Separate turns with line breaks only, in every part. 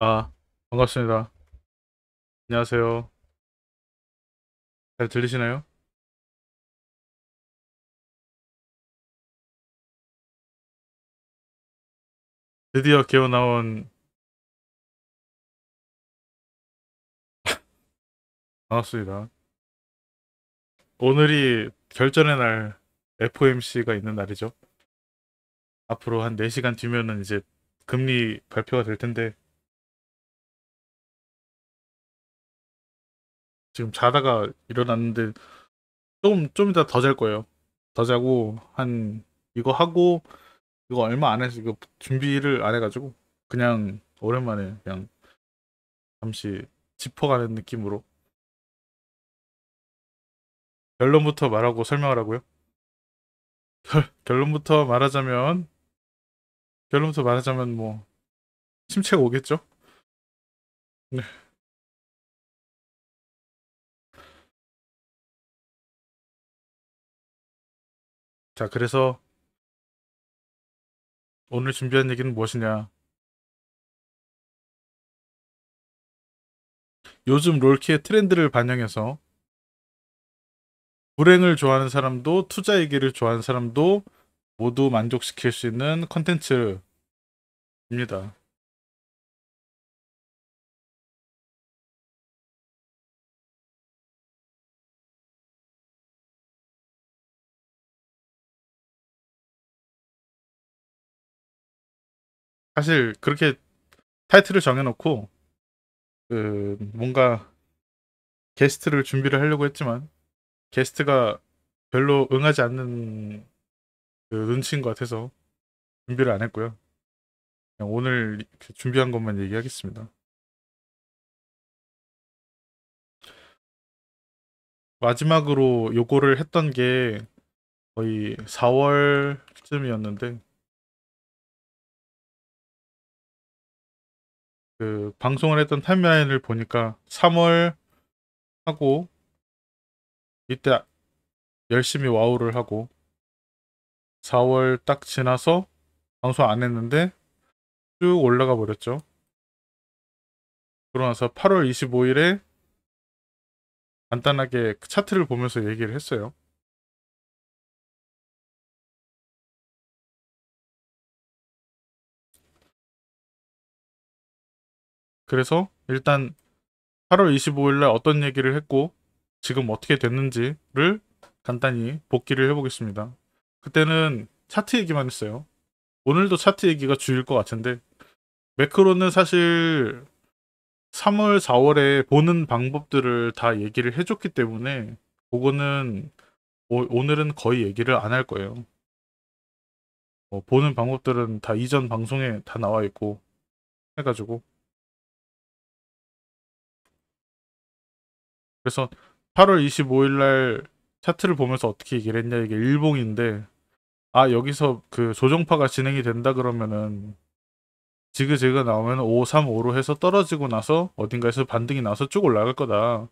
아, 반갑습니다. 안녕하세요. 잘 들리시나요? 드디어 개어 나온 반갑습니다. 오늘이 결전의 날 FOMC가 있는 날이죠. 앞으로 한 4시간 뒤면은 이제 금리 발표가 될 텐데 지금 자다가 일어났는데 좀 이따 더 잘 거예요. 더 자고 한 이거 하고 이거 얼마 안 해서 이거 준비를 안 해가지고 그냥 오랜만에 그냥 잠시 짚어가는 느낌으로 결론부터 말하고 설명하라고요? 결론부터 말하자면 뭐 침체가 오겠죠? 네. 자, 그래서 오늘 준비한 얘기는 무엇이냐? 요즘 롤키의 트렌드를 반영해서 불행을 좋아하는 사람도 투자 얘기를 좋아하는 사람도 모두 만족시킬 수 있는 컨텐츠입니다. 사실 그렇게 타이틀을 정해놓고 그 뭔가 게스트를 준비를 하려고 했지만 게스트가 별로 응하지 않는 그 눈치인 것 같아서 준비를 안 했고요. 그냥 오늘 이렇게 준비한 것만 얘기하겠습니다. 마지막으로 요거를 했던 게 거의 4월쯤이었는데 그 방송을 했던 타임라인을 보니까 3월 하고 이때 열심히 와우를 하고 4월 딱 지나서 방송 안 했는데 쭉 올라가 버렸죠. 그러고 나서 8월 25일에 간단하게 그 차트를 보면서 얘기를 했어요. 그래서 일단 8월 25일 날 어떤 얘기를 했고 지금 어떻게 됐는지를 간단히 복기를 해보겠습니다. 그때는 차트 얘기만 했어요. 오늘도 차트 얘기가 주일 것 같은데 매크로는 사실 3월, 4월에 보는 방법들을 다 얘기를 해줬기 때문에 그거는 오늘은 거의 얘기를 안 할 거예요. 보는 방법들은 다 이전 방송에 다 나와 있고 해가지고 그래서 8월 25일 날 차트를 보면서 어떻게 얘기를 했냐 이게 일봉인데 아 여기서 그 조정파가 진행이 된다 그러면은 지그재그 나오면 535로 해서 떨어지고 나서 어딘가에서 반등이 나서 쭉 올라갈 거다.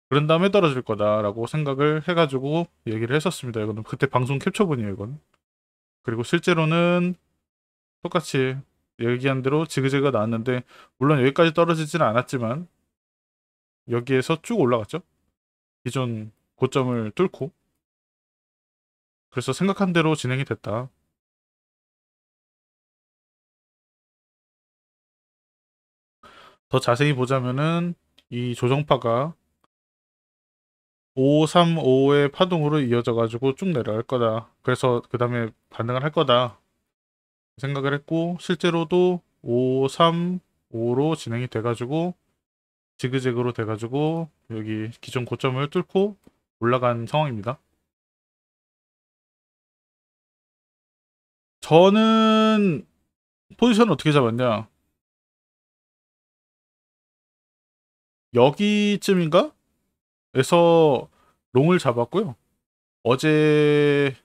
그런 다음에 떨어질 거다라고 생각을 해가지고 얘기를 했었습니다. 이거는 그때 방송 캡처본이에요, 이건. 그리고 실제로는 똑같이 얘기한 대로 지그재그가 나왔는데 물론 여기까지 떨어지지는 않았지만 여기에서 쭉 올라갔죠. 기존 고점을 뚫고. 그래서 생각한 대로 진행이 됐다. 더 자세히 보자면은 이 조정파가 535의 파동으로 이어져 가지고 쭉 내려갈 거다. 그래서 그 다음에 반등을 할 거다. 생각을 했고 실제로도 535로 진행이 돼가지고 지그재그로 돼가지고 여기 기존 고점을 뚫고 올라간 상황입니다. 저는 포지션을 어떻게 잡았냐? 여기쯤인가? 에서 롱을 잡았고요. 어제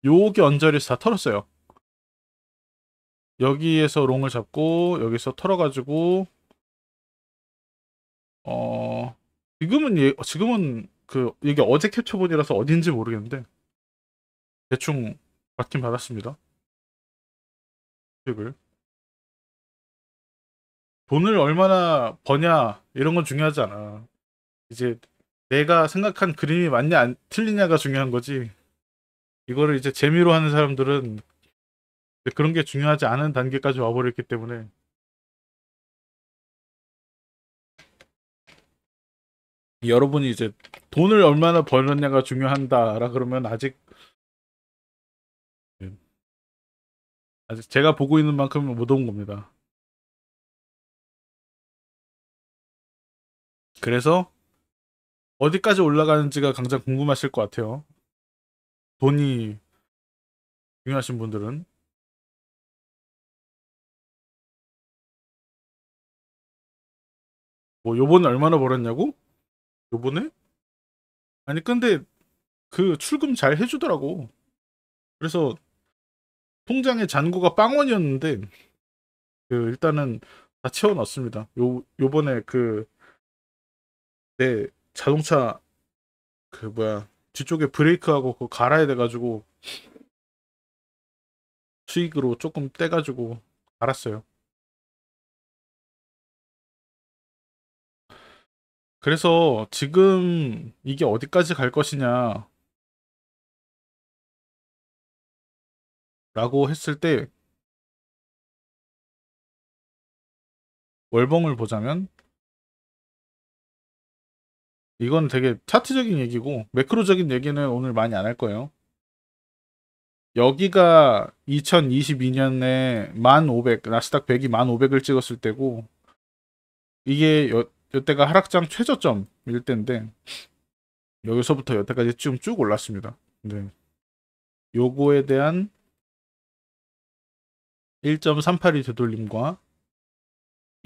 요게 언저리에서 다 털었어요. 여기에서 롱을 잡고 여기서 털어가지고 어 지금은 그 이게 어제 캡처본이라서 어딘지 모르겠는데 대충 받긴 받았습니다. 을 돈을 얼마나 버냐 이런 건 중요하지 않아. 이제 내가 생각한 그림이 맞냐 안 틀리냐가 중요한 거지. 이거를 이제 재미로 하는 사람들은 그런 게 중요하지 않은 단계까지 와버렸기 때문에 여러분이 이제 돈을 얼마나 벌었냐가 중요한다라 그러면 아직 제가 보고 있는 만큼은 못 온 겁니다. 그래서 어디까지 올라가는지가 가장 궁금하실 것 같아요. 돈이 중요하신 분들은. 뭐 요번에 얼마나 벌었냐고? 요번에? 아니 근데 그 출금 잘 해주더라고. 그래서 통장에 잔고가 빵원이었는데 그 일단은 다 채워놨습니다. 요번에 그 내 자동차 그 뭐야 뒤쪽에 브레이크하고 그거 갈아야 돼가지고 수익으로 조금 떼가지고 갈았어요. 그래서 지금 이게 어디까지 갈 것이냐라고 했을 때 월봉을 보자면 이건 되게 차트적인 얘기고 매크로적인 얘기는 오늘 많이 안 할 거예요. 여기가 2022년에 1500 나스닥 100이 1500을 찍었을 때고 이게 여태가 하락장 최저점일 때인데 여기서부터 여태까지 쭉 올랐습니다. 네. 요거에 대한 1.38이 되돌림과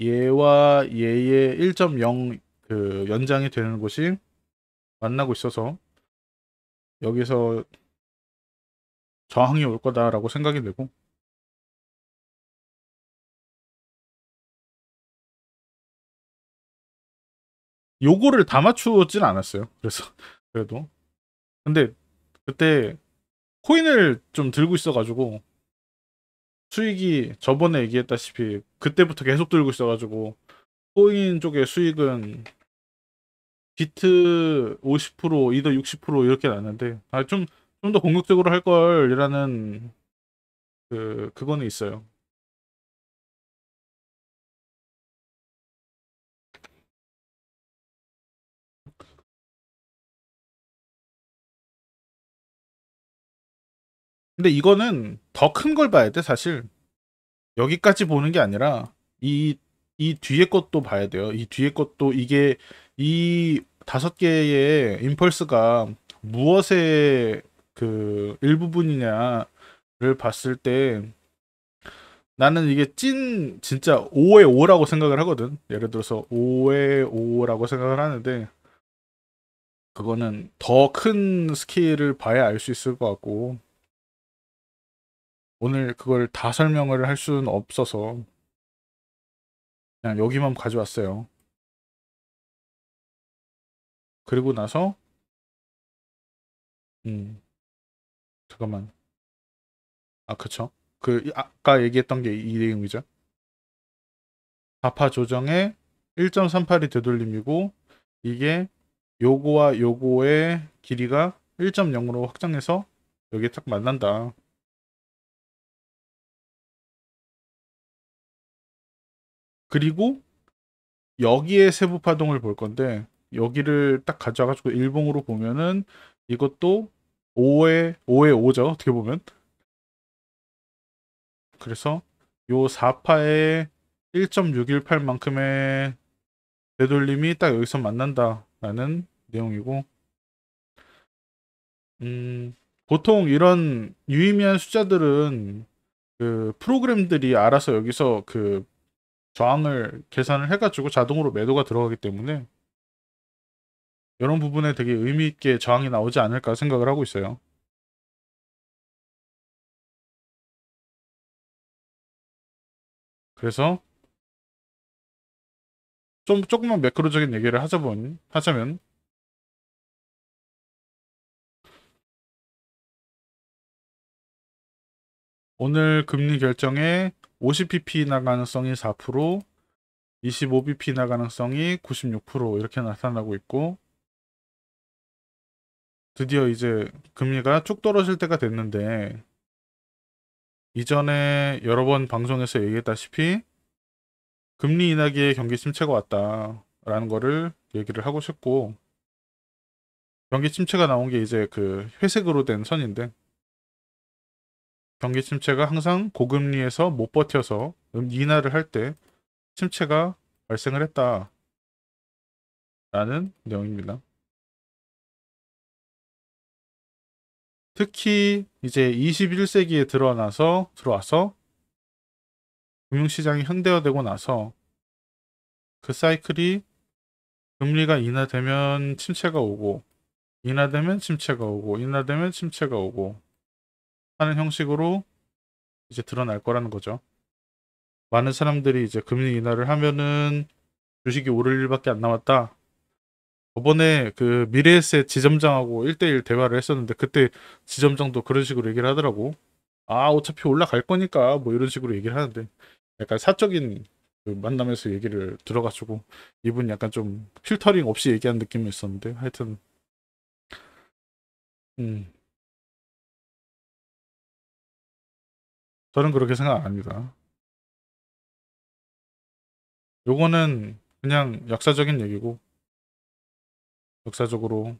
얘와 얘의 1.0 그 연장이 되는 곳이 만나고 있어서 여기서 저항이 올 거다라고 생각이 되고 요거를 다 맞추진 않았어요. 그래서 그래도 근데 그때 코인을 좀 들고 있어가지고 수익이 저번에 얘기했다시피 그때부터 계속 들고 있어가지고 코인 쪽의 수익은 비트 50%, 이더 60% 이렇게 났는데 좀 더 공격적으로 할 걸이라는 그거는 있어요. 근데 이거는 더 큰 걸 봐야 돼, 사실. 여기까지 보는 게 아니라 이 뒤에 것도 봐야 돼요. 이 뒤에 것도 이게 이 다섯 개의 임펄스가 무엇의 그 일부분이냐를 봤을 때 나는 이게 진짜 5의 5라고 생각을 하거든. 예를 들어서 5의 5라고 생각을 하는데 그거는 더 큰 스케일을 봐야 알 수 있을 것 같고 오늘 그걸 다 설명을 할 수는 없어서 그냥 여기만 가져왔어요. 그리고 나서 음 잠깐만 그쵸 아까 얘기했던 게 이 내용이죠. 좌파 조정의 1.38이 되돌림이고 이게 요거와 요거의 길이가 1.0으로 확장해서 여기에 딱 만난다. 그리고 여기에 세부 파동을 볼 건데 여기를 딱 가져와가지고 일봉으로 보면은 이것도 5의 5죠 어떻게 보면. 그래서 요 4파의 1.618만큼의 되돌림이 딱 여기서 만난다라는 내용이고 보통 이런 유의미한 숫자들은 그 프로그램들이 알아서 여기서 그 저항을 계산을 해가지고 자동으로 매도가 들어가기 때문에 이런 부분에 되게 의미 있게 저항이 나오지 않을까 생각을 하고 있어요. 그래서 좀 조금만 매크로적인 얘기를 하자면 오늘 금리 결정에 50pp 나가능성이 4%, 25bp 인하 가능성이 96% 이렇게 나타나고 있고, 드디어 이제 금리가 쭉 떨어질 때가 됐는데, 이전에 여러 번 방송에서 얘기했다시피 금리 인하기에 경기 침체가 왔다라는 거를 얘기를 하고 싶고, 경기 침체가 나온 게 이제 그 회색으로 된 선인데, 경기 침체가 항상 고금리에서 못 버텨서 인하를 할 때 침체가 발생을 했다라는 내용입니다. 특히 이제 21세기에 들어와서 금융시장이 현대화되고 나서 그 사이클이 금리가 인하되면 침체가 오고, 인하되면 침체가 오고, 인하되면 침체가 오고 하는 형식으로 이제 드러날 거라는 거죠. 많은 사람들이 이제 금리 인하를 하면은 주식이 오를 일밖에 안 남았다. 저번에 그 미래에셋 지점장하고 1대1 대화를 했었는데, 그때 지점장도 그런 식으로 얘기를 하더라고. 아, 어차피 올라갈 거니까 뭐 이런 식으로 얘기를 하는데, 약간 사적인 그 만남에서 얘기를 들어가지고 이분 약간 좀 필터링 없이 얘기한 느낌이 있었는데, 하여튼 음 저는 그렇게 생각 안 합니다. 요거는 그냥 역사적인 얘기고, 역사적으로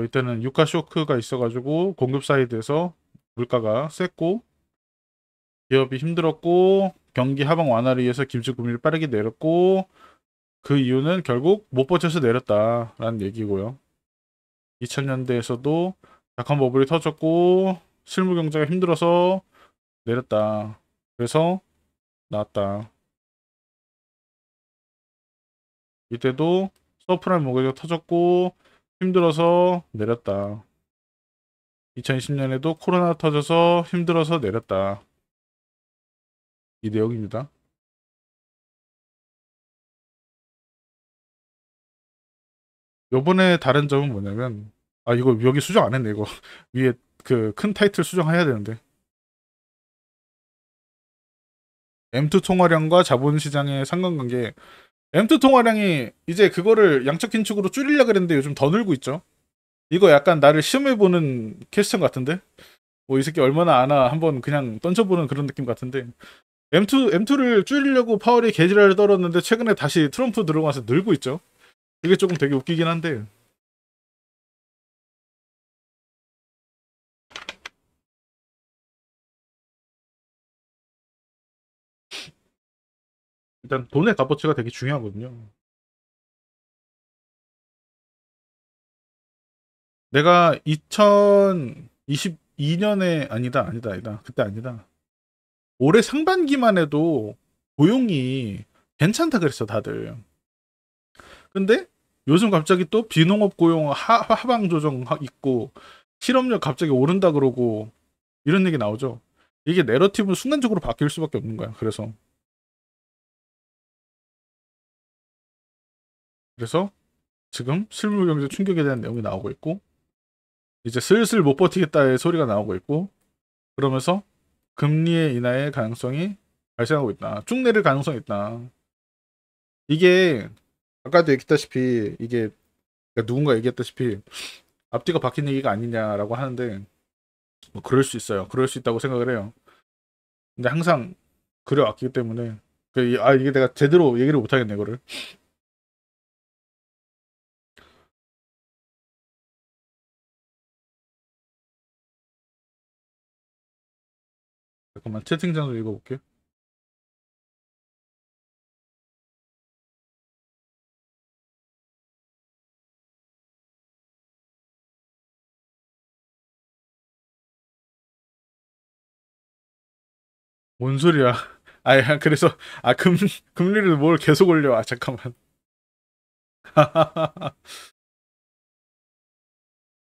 이때는 유가 쇼크가 있어가지고 공급 사이드에서 물가가 셌고, 기업이 힘들었고, 경기 하방 완화를 위해서 김치금리를 빠르게 내렸고, 그 이유는 결국 못 버텨서 내렸다라는 얘기고요. 2000년대에서도 닷컴 버블이 터졌고 실물 경제가 힘들어서 내렸다. 그래서 나왔다. 이때도 서프라임 모기지가 터졌고 힘들어서 내렸다. 2020년에도 코로나 터져서 힘들어서 내렸다. 이 내용입니다. 요번에 다른 점은 뭐냐면, 아, 이거 여기 수정 안 했네. 이거 위에 그 큰 타이틀 수정해야 되는데, M2 통화량과 자본시장의 상관관계. M2 통화량이 이제 그거를 양적 긴축으로 줄이려고 그랬는데 요즘 더 늘고 있죠. 이거 약간 나를 시험해보는 퀘스천 같은데? 뭐 이 새끼 얼마나 아나 한번 그냥 던져보는 그런 느낌 같은데, M2를 줄이려고 파월이 개지랄을 떨었는데 최근에 다시 트럼프 들어가서 늘고 있죠. 이게 조금 되게 웃기긴 한데, 일단 돈의 값어치가 되게 중요하거든요. 내가 2022년에 아니다. 그때 아니다. 올해 상반기만 해도 고용이 괜찮다 그랬어, 다들. 근데 요즘 갑자기 또 비농업 고용 하방 조정 있고, 실업률 갑자기 오른다 그러고 이런 얘기 나오죠. 이게 내러티브는 순간적으로 바뀔 수밖에 없는 거야. 그래서 지금 실물 경제 충격에 대한 내용이 나오고 있고, 이제 슬슬 못 버티겠다의 소리가 나오고 있고, 그러면서 금리의 인하의 가능성이 발생하고 있다. 쭉 내릴 가능성이 있다. 이게 아까도 얘기했다시피, 이게 그러니까 누군가 얘기했다시피 앞뒤가 바뀐 얘기가 아니냐라고 하는데, 뭐 그럴 수 있어요. 그럴 수 있다고 생각을 해요. 근데 항상 그래왔기 때문에 이게 내가 제대로 얘기를 못하겠네, 이거를. 잠깐만 채팅창 좀 읽어볼게. 뭔 소리야? 아, 그래서 금리를 뭘 계속 올려? 아, 잠깐만.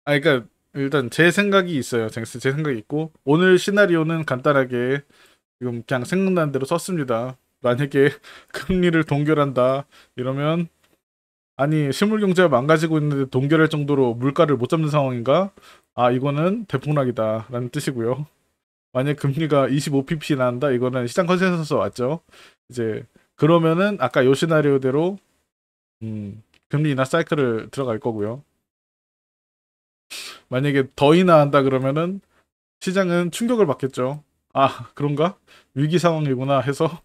아, 그러니까 일단 제 생각이 있어요. 제 생각이 있고, 오늘 시나리오는 간단하게 지금 그냥 생각나는 대로 썼습니다. 만약에 금리를 동결한다 이러면, 아니 실물 경제가 망가지고 있는데 동결할 정도로 물가를 못 잡는 상황인가? 아, 이거는 대폭락이다라는 뜻이고요. 만약 금리가 25pp 나온다, 이거는 시장 컨센서스 왔죠. 이제 그러면은 아까 요 시나리오대로 금리 인하 사이클을 들어갈 거고요. 만약에 더 인하한다 그러면은 시장은 충격을 받겠죠. 아, 그런가? 위기 상황이구나 해서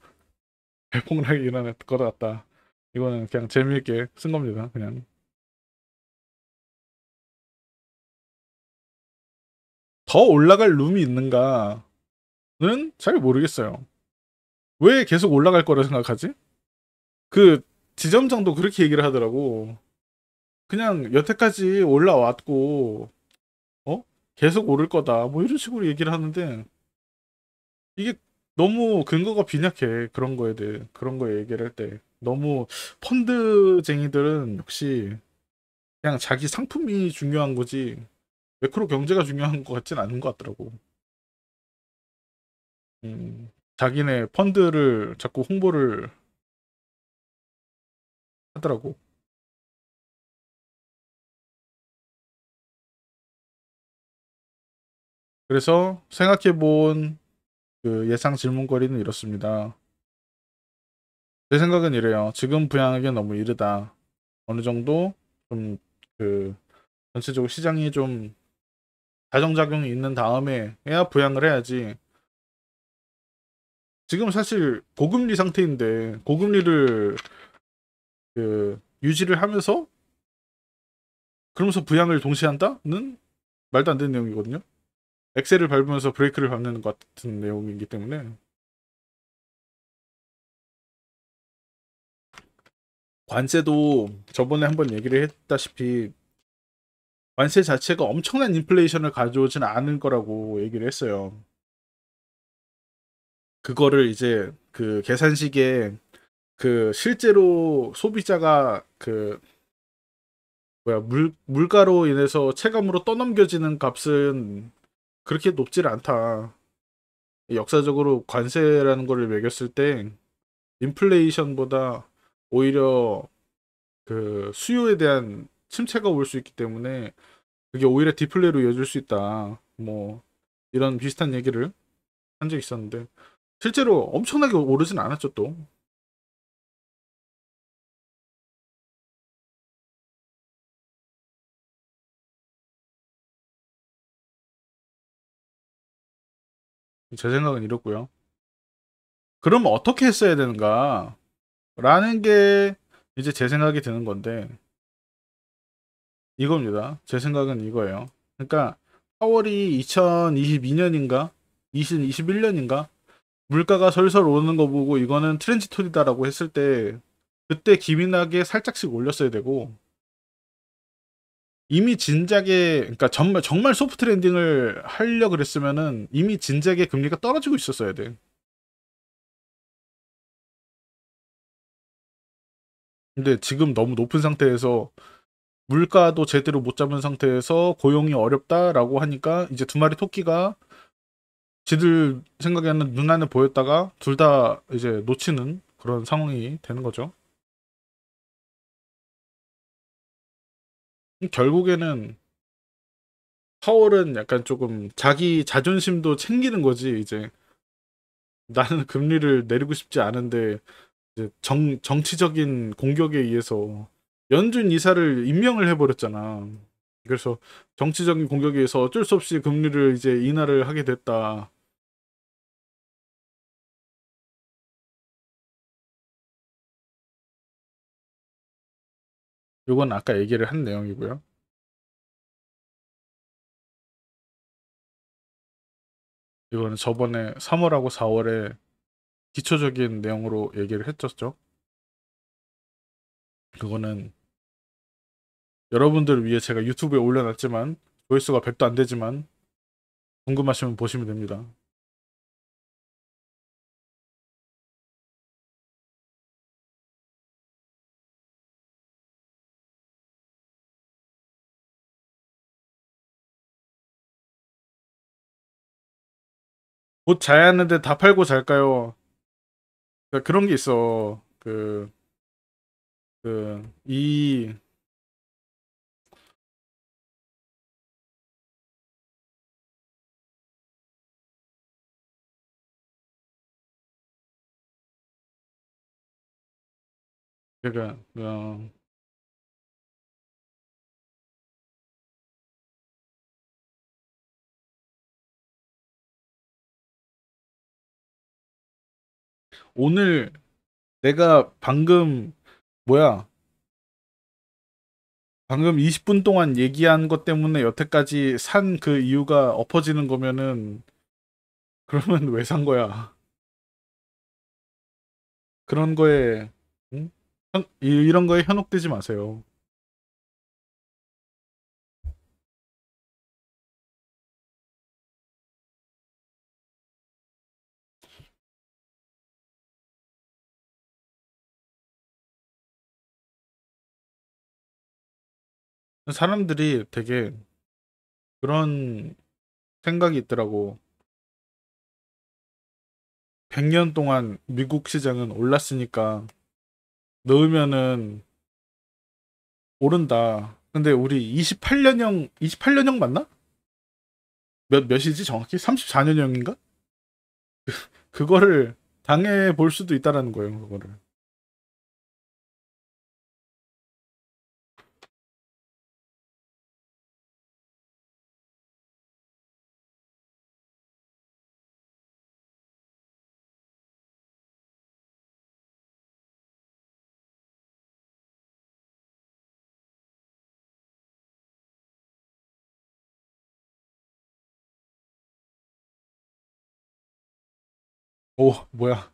대폭락이 일어날 것 같다. 이거는 그냥 재미있게 쓴 겁니다. 그냥. 더 올라갈 룸이 있는가는 잘 모르겠어요. 왜 계속 올라갈 거라 생각하지? 그 지점장도 그렇게 얘기를 하더라고. 그냥 여태까지 올라왔고, 어? 계속 오를 거다. 뭐 이런 식으로 얘기를 하는데, 이게 너무 근거가 빈약해. 그런 거에 대해. 그런 거 얘기를 할 때. 너무 펀드쟁이들은 역시 그냥 자기 상품이 중요한 거지, 매크로 경제가 중요한 것 같진 않은 것 같더라고. 자기네 펀드를 자꾸 홍보를 하더라고. 그래서 생각해본 그 예상 질문거리는 이렇습니다. 제 생각은 이래요. 지금 부양하기엔 너무 이르다. 어느 정도 좀 그 전체적으로 시장이 좀 자정작용이 있는 다음에 해야 부양을 해야지. 지금 사실 고금리 상태인데 고금리를 유지를 하면서 그러면서 부양을 동시에 한다는 말도 안 되는 내용이거든요. 엑셀을 밟으면서 브레이크를 밟는 것 같은 내용이기 때문에 관세도 저번에 한번 얘기를 했다시피 관세 자체가 엄청난 인플레이션을 가져오진 않을 거라고 얘기를 했어요. 그거를 이제 그 계산식에 그 실제로 소비자가 그 뭐야 물가로 인해서 체감으로 떠넘겨지는 값은 그렇게 높질 않다. 역사적으로 관세라는 거를 매겼을 때 인플레이션보다 오히려 그 수요에 대한 침체가 올 수 있기 때문에 그게 오히려 디플레로 이어질 수 있다. 뭐 이런 비슷한 얘기를 한 적이 있었는데 실제로 엄청나게 오르진 않았죠 또. 제 생각은 이렇고요. 그러면 어떻게 했어야 되는가? 라는 게 이제 제 생각이 드는 건데 이겁니다. 제 생각은 이거예요. 그러니까 4월이 2022년인가? 2021년인가? 물가가 설설 오르는 거 보고 이거는 트랜지토리다라고 했을 때 그때 기민하게 살짝씩 올렸어야 되고 이미 진작에 그러니까 정말 소프트 랜딩을 하려 그랬으면은 이미 진작에 금리가 떨어지고 있었어야 돼. 근데 지금 너무 높은 상태에서 물가도 제대로 못 잡은 상태에서 고용이 어렵다라고 하니까 이제 두 마리 토끼가 지들 생각에는 눈안에 보였다가 둘 다 이제 놓치는 그런 상황이 되는 거죠. 결국에는 파월은 약간 조금 자기 자존심도 챙기는 거지. 이제 나는 금리를 내리고 싶지 않은데 이제 정치적인 공격에 의해서 연준 이사를 임명을 해버렸잖아. 그래서 정치적인 공격에 의해서 어쩔 수 없이 금리를 이제 인하를 하게 됐다. 요건 아까 얘기를 한 내용이고요. 이거는 저번에 3월하고 4월에 기초적인 내용으로 얘기를 했었죠. 그거는 여러분들을 위해 제가 유튜브에 올려놨지만 조회수가 100도 안 되지만 궁금하시면 보시면 됩니다. 곧 자야 하는데 다 팔고 잘까요? 그러니까 그런 게 있어. 이 제가 오늘 내가 뭐야 방금 20분 동안 얘기한 것 때문에 여태까지 산 그 이유가 엎어지는 거면은 그러면 왜 산 거야? 그런 거에 응? 이런 거에 현혹되지 마세요. 사람들이 되게 그런 생각이 있더라고. 100년 동안 미국 시장은 올랐으니까 넣으면은 오른다. 근데 우리 28년형 맞나? 몇이지 정확히? 34년형인가? 그거를 당해 볼 수도 있다라는 거예요, 그거를. 오, 뭐야.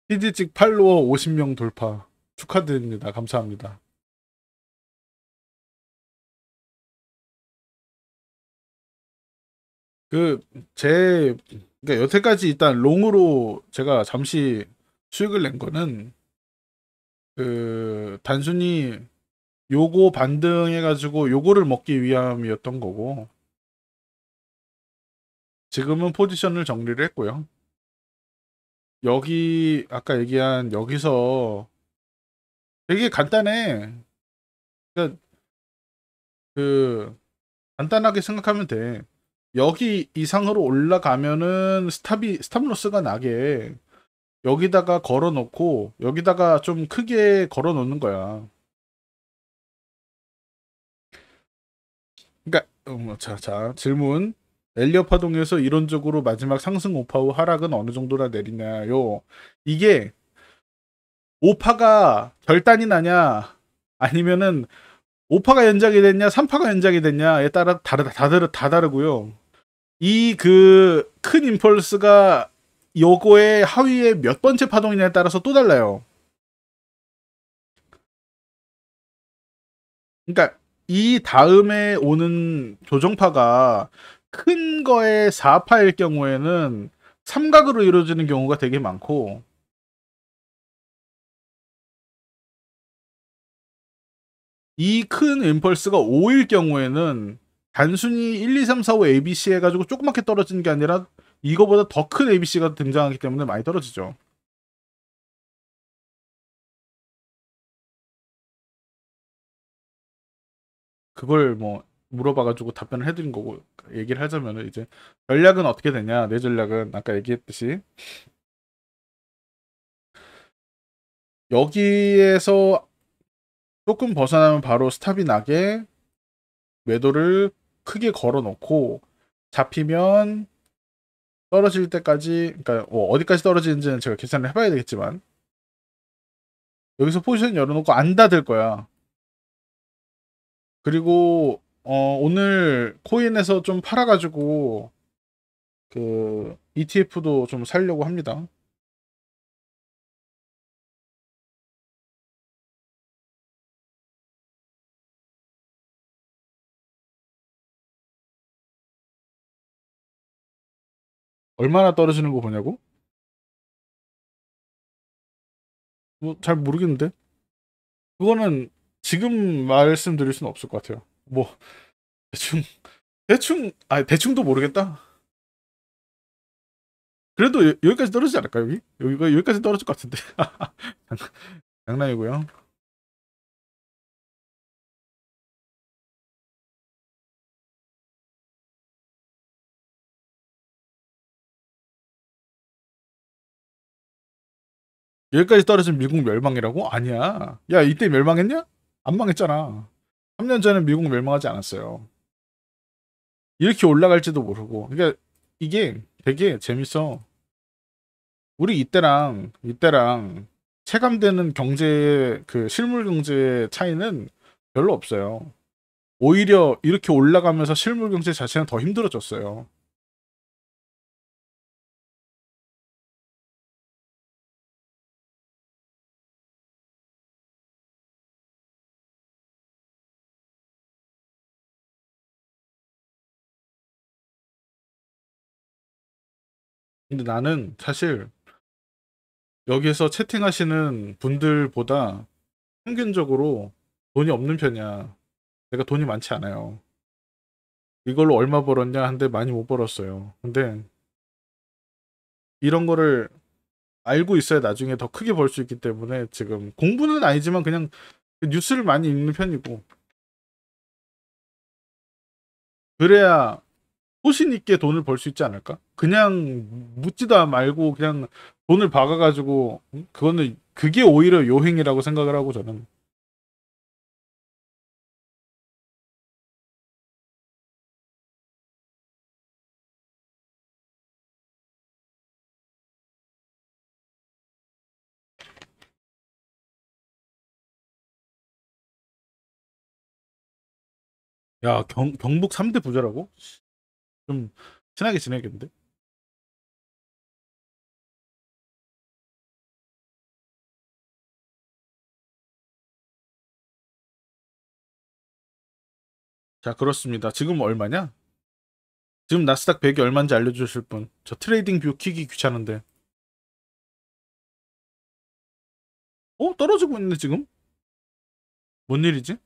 PD직 팔로워 50명 돌파. 축하드립니다. 감사합니다. 그, 제, 그러니까 여태까지 일단 롱으로 제가 잠시 수익을 낸 거는, 단순히 요거 반등해가지고 요거를 먹기 위함이었던 거고, 지금은 포지션을 정리를 했고요. 아까 얘기한 여기서 되게 간단해. 그러니까 그, 간단하게 생각하면 돼. 여기 이상으로 올라가면은 스탑로스가 나게 여기다가 걸어 놓고 여기다가 좀 크게 걸어 놓는 거야. 그러니까 자, 질문. 엘리엇 파동에서 이론적으로 마지막 상승 오파 후 하락은 어느 정도나 내리나요? 이게 오파가 결단이 나냐 아니면은 오파가 연장이 됐냐 3파가 연장이 됐냐에 따라 다 다르고요. 이 그 큰 임펄스가 요거의 하위에 몇 번째 파동이냐에 따라서 또 달라요. 그러니까 이 다음에 오는 조정파가 큰 거에 4파일 경우에는 삼각으로 이루어지는 경우가 되게 많고 이 큰 임펄스가 5일 경우에는 단순히 1, 2, 3, 4, 5 ABC 해가지고 조그맣게 떨어지는 게 아니라 이거보다 더 큰 ABC가 등장하기 때문에 많이 떨어지죠. 그걸 뭐 물어봐가지고 답변을 해드린 거고 얘기를 하자면은 이제 전략은 어떻게 되냐 내 전략은 아까 얘기했듯이 여기에서 조금 벗어나면 바로 스탑이 나게 매도를 크게 걸어 놓고 잡히면 떨어질 때까지 그러니까 어디까지 떨어지는지는 제가 계산을 해봐야 되겠지만 여기서 포지션 열어놓고 안 닫을 거야. 그리고 오늘 코인에서 좀 팔아가지고 그 ETF도 좀 살려고 합니다. 얼마나 떨어지는 거 보냐고? 뭐 잘 모르겠는데 그거는 지금 말씀드릴 수는 없을 것 같아요. 뭐 대충 대충도 모르겠다. 그래도 여기까지 떨어지지 않을까 여기까지 떨어질 것 같은데. 장난이고요. 여기까지 떨어진 미국 멸망이라고? 아니야. 야, 이때 멸망했냐? 안 망했잖아. 3년 전에 미국 멸망하지 않았어요. 이렇게 올라갈지도 모르고. 그러니까 이게 되게 재밌어. 우리 이때랑 체감되는 경제 그 실물 경제의 차이는 별로 없어요. 오히려 이렇게 올라가면서 실물 경제 자체는 더 힘들어졌어요. 근데 나는 사실 여기에서 채팅하시는 분들보다 평균적으로 돈이 없는 편이야. 내가 돈이 많지 않아요. 이걸로 얼마 벌었냐 한데 많이 못 벌었어요. 근데 이런 거를 알고 있어야 나중에 더 크게 벌 수 있기 때문에 지금 공부는 아니지만 그냥 뉴스를 많이 읽는 편이고, 그래야 소신 있게 돈을 벌 수 있지 않을까? 그냥 묻지도 말고 그냥 돈을 박아가지고, 그거는 그게 오히려 요행이라고 생각을 하고 저는. 야, 경북 3대 부자라고? 좀 친하게 지내겠는데? 자, 그렇습니다. 지금 얼마냐? 지금 나스닥 100이 얼마인지 알려주실 분. 저 트레이딩 뷰 키기 귀찮은데. 떨어지고 있네 지금? 뭔 일이지?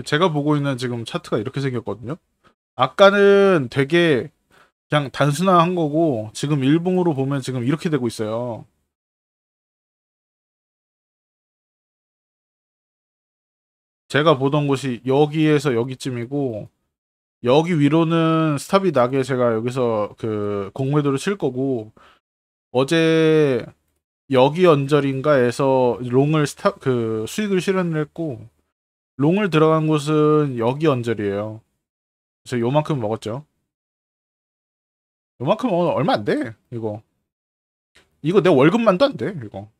제가 보고 있는 지금 차트가 이렇게 생겼거든요. 아까는 되게 그냥 단순화한 거고, 지금 일봉으로 보면 지금 이렇게 되고 있어요. 제가 보던 곳이 여기에서 여기쯤이고, 여기 위로는 스탑이 나게 제가 여기서 그 공매도를 칠 거고, 어제 여기 언저리인가에서 롱을 수익을 실현을 했고, 롱을 들어간 곳은 여기 언저리예요. 그래서 요만큼 먹었죠. 요만큼 먹으면 얼마 안 돼, 이거 내 월급만도 안 돼, 이거.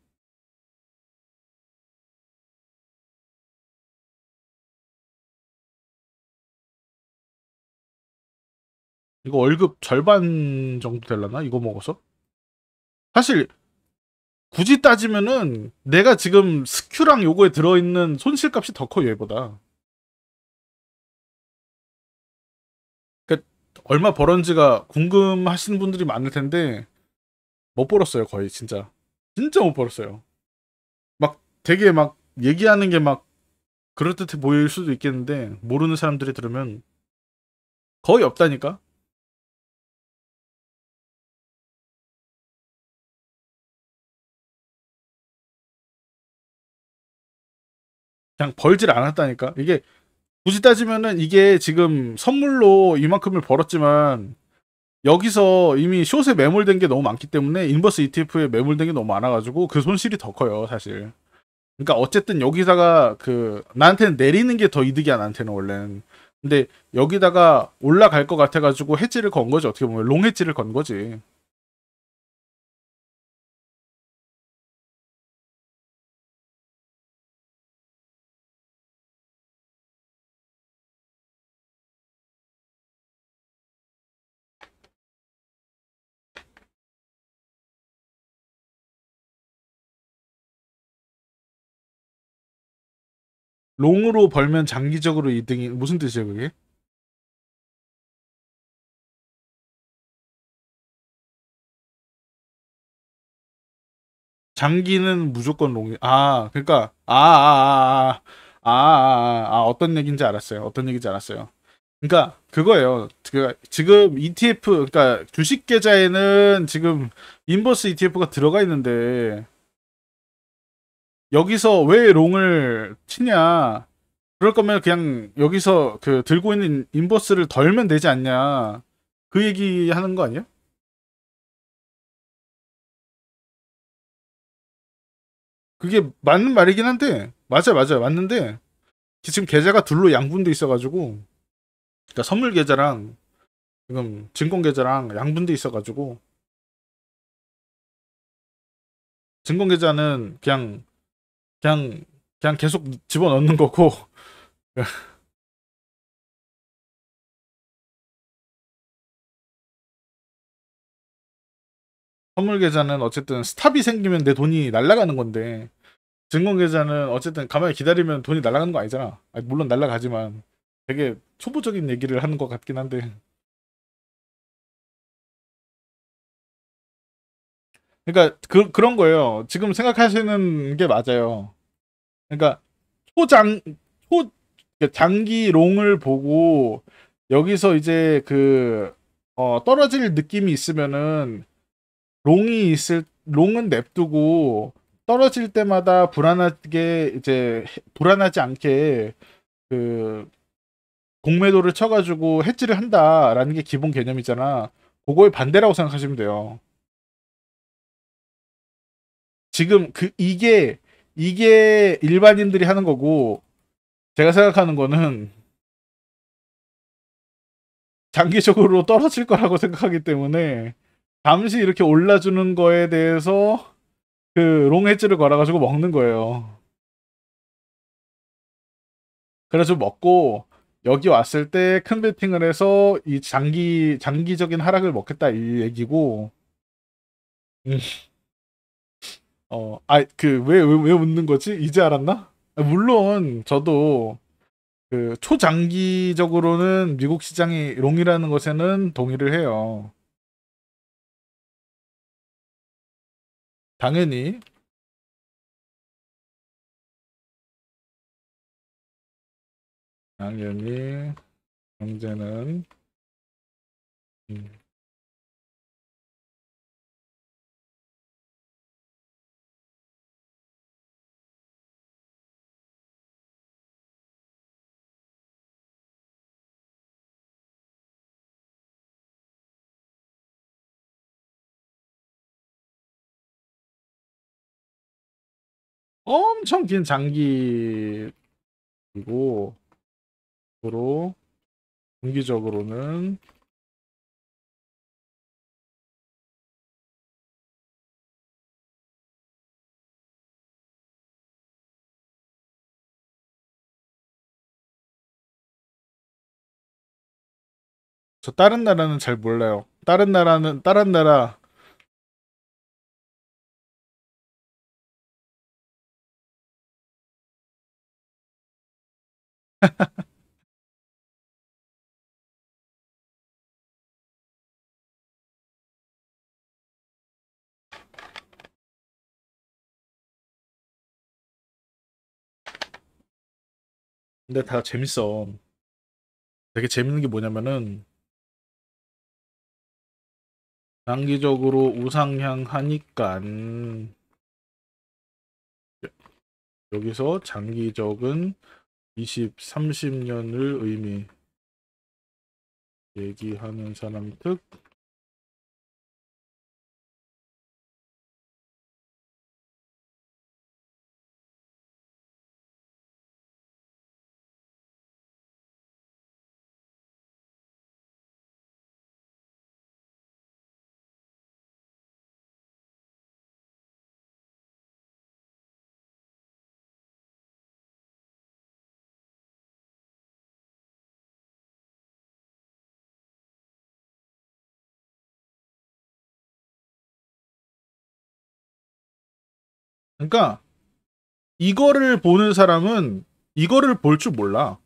이거 월급 절반 정도 될라나? 이거 먹어서? 사실 굳이 따지면은 내가 지금 스큐랑 요거에 들어있는 손실값이 더 커요, 얘보다. 그러니까 얼마 벌었는지가 궁금하신 분들이 많을 텐데 못 벌었어요, 거의. 진짜 못 벌었어요. 막 되게 막 얘기하는 게 막 그럴듯해 보일 수도 있겠는데, 모르는 사람들이 들으면 거의 없다니까. 그냥 벌질 않았다니까. 이게 굳이 따지면은 이게 지금 선물로 이만큼을 벌었지만, 여기서 이미 숏에 매몰된 게 너무 많기 때문에 인버스 ETF에 매몰된 게 너무 많아가지고 그 손실이 더 커요, 사실. 그러니까 어쨌든 여기다가 그 나한테는 내리는 게 더 이득이야, 나한테는 원래는. 근데 여기다가 올라갈 것 같아가지고 해지를 건 거지, 어떻게 보면 롱 해지를 건 거지. 롱으로 벌면 장기적으로 이득이 무슨 뜻이야 그게? 장기는 무조건 롱이. 아, 그러니까 어떤 얘기인지 알았어요. 어떤 얘기인지 알았어요. 그러니까 그거예요. 지금 ETF, 그러니까 주식 계좌에는 지금 인버스 ETF가 들어가 있는데, 여기서 왜 롱을 치냐. 그럴 거면 그냥 여기서 그 들고 있는 인버스를 덜면 되지 않냐. 그 얘기 하는 거 아니야? 그게 맞는 말이긴 한데, 맞아요. 맞는데, 지금 계좌가 둘로 양분돼 있어가지고, 그러니까 선물 계좌랑 지금 증권 계좌랑 양분돼 있어가지고, 증권 계좌는 그냥, 그냥 계속 집어넣는 거고, 선물 계좌는 어쨌든 스탑이 생기면 내 돈이 날아가는 건데, 증권 계좌는 어쨌든 가만히 기다리면 돈이 날아가는 거 아니잖아. 아니, 물론 날아가지만 되게 초보적인 얘기를 하는 것 같긴 한데. 그러니까 그런 거예요. 지금 생각하시는 게 맞아요. 그러니까 초장 초 그 장기 롱을 보고 여기서 이제 떨어질 느낌이 있으면은 롱은 냅두고 떨어질 때마다 불안하지 않게 그 공매도를 쳐가지고 해지를 한다라는 게 기본 개념이잖아. 그거의 반대라고 생각하시면 돼요. 지금 이게 일반인들이 하는 거고 제가 생각하는 거는 장기적으로 떨어질 거라고 생각하기 때문에 잠시 이렇게 올라주는 거에 대해서 그 롱헤지를 걸어가지고 먹는 거예요. 그래서 먹고 여기 왔을 때 큰 베팅을 해서 이 장기적인 하락을 먹겠다 이 얘기고. 음, 왜 웃는 거지? 이제 알았나? 아, 물론 저도 그 초장기적으로는 미국 시장이 롱이라는 것에는 동의를 해요. 당연히. 당연히 경제는 음, 엄청 긴 장기이고 앞으로 중기적으로는 저 다른 나라는 잘 몰라요. 다른 나라. 근데 다 재밌어. 되게 재밌는 게 뭐냐면은 장기적으로 우상향 하니까 여기서 장기적은 20, 30년을 얘기하는 사람 특. 그러니까 이거를 보는 사람은 이거를 볼 줄 몰라.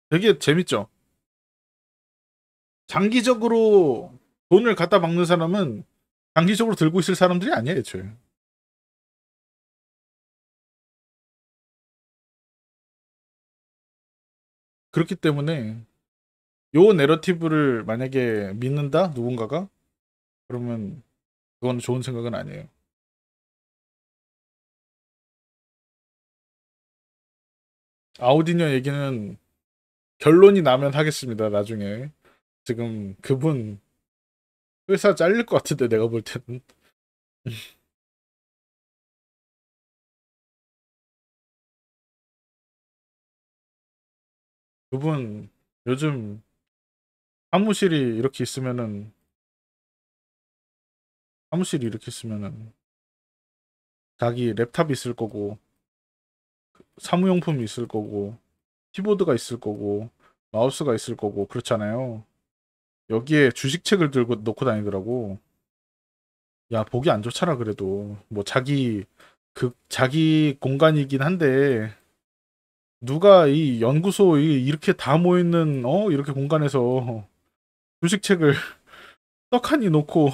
되게 재밌죠. 장기적으로 돈을 갖다 박는 사람은 장기적으로 들고 있을 사람들이 아니야, 애초에. 그렇기 때문에 요 내러티브를 만약에 믿는다 누군가가, 그러면 그건 좋은 생각은 아니에요. 아우디녀 얘기는 결론이 나면 하겠습니다. 나중에. 지금 그분 회사 잘릴 것 같은데 내가 볼 때는. 그분 요즘 사무실이 이렇게 있으면은 사무실이 이렇게 있으면은 자기 랩탑이 있을 거고 사무용품이 있을 거고 키보드가 있을 거고 마우스가 있을 거고 그렇잖아요. 여기에 주식책을 들고 놓고 다니더라고. 야, 보기 안 좋잖아 그래도. 뭐 자기 공간이긴 한데 누가 이 연구소 이렇게 다 모이는 이렇게 공간에서 주식책을 떡하니 놓고.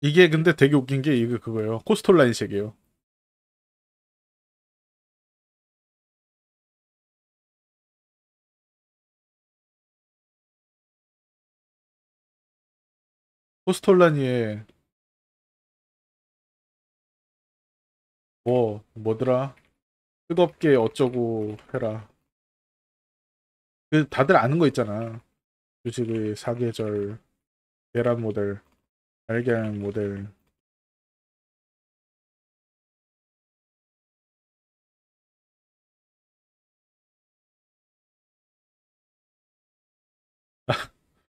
이게 근데 되게 웃긴 게 이거 그거예요. 코스톨라인 책이에요. 코스톨라니에 뭐더라? 뜨겁게 어쩌고 해라. 그 다들 아는 거 있잖아. 주식의 사계절, 계란 모델, 달걀 모델.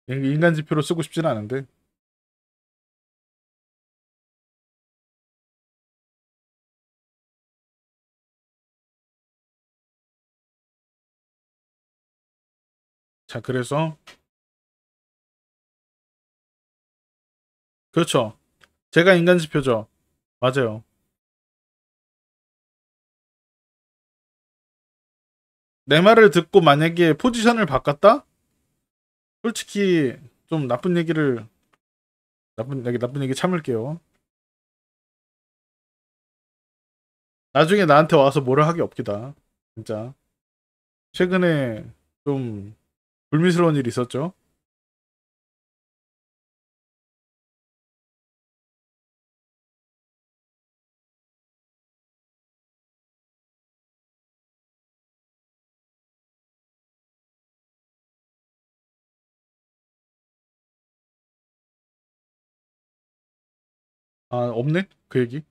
인간 지표로 쓰고 싶진 않은데. 자, 그래서 그렇죠. 제가 인간 지표죠. 맞아요. 내 말을 듣고 만약에 포지션을 바꿨다? 솔직히 좀 나쁜 얘기 참을게요. 나중에 나한테 와서 뭐라 하기 없기다. 진짜. 최근에 좀 불미스러운 일이 있었죠. 아, 없네? 그 얘기?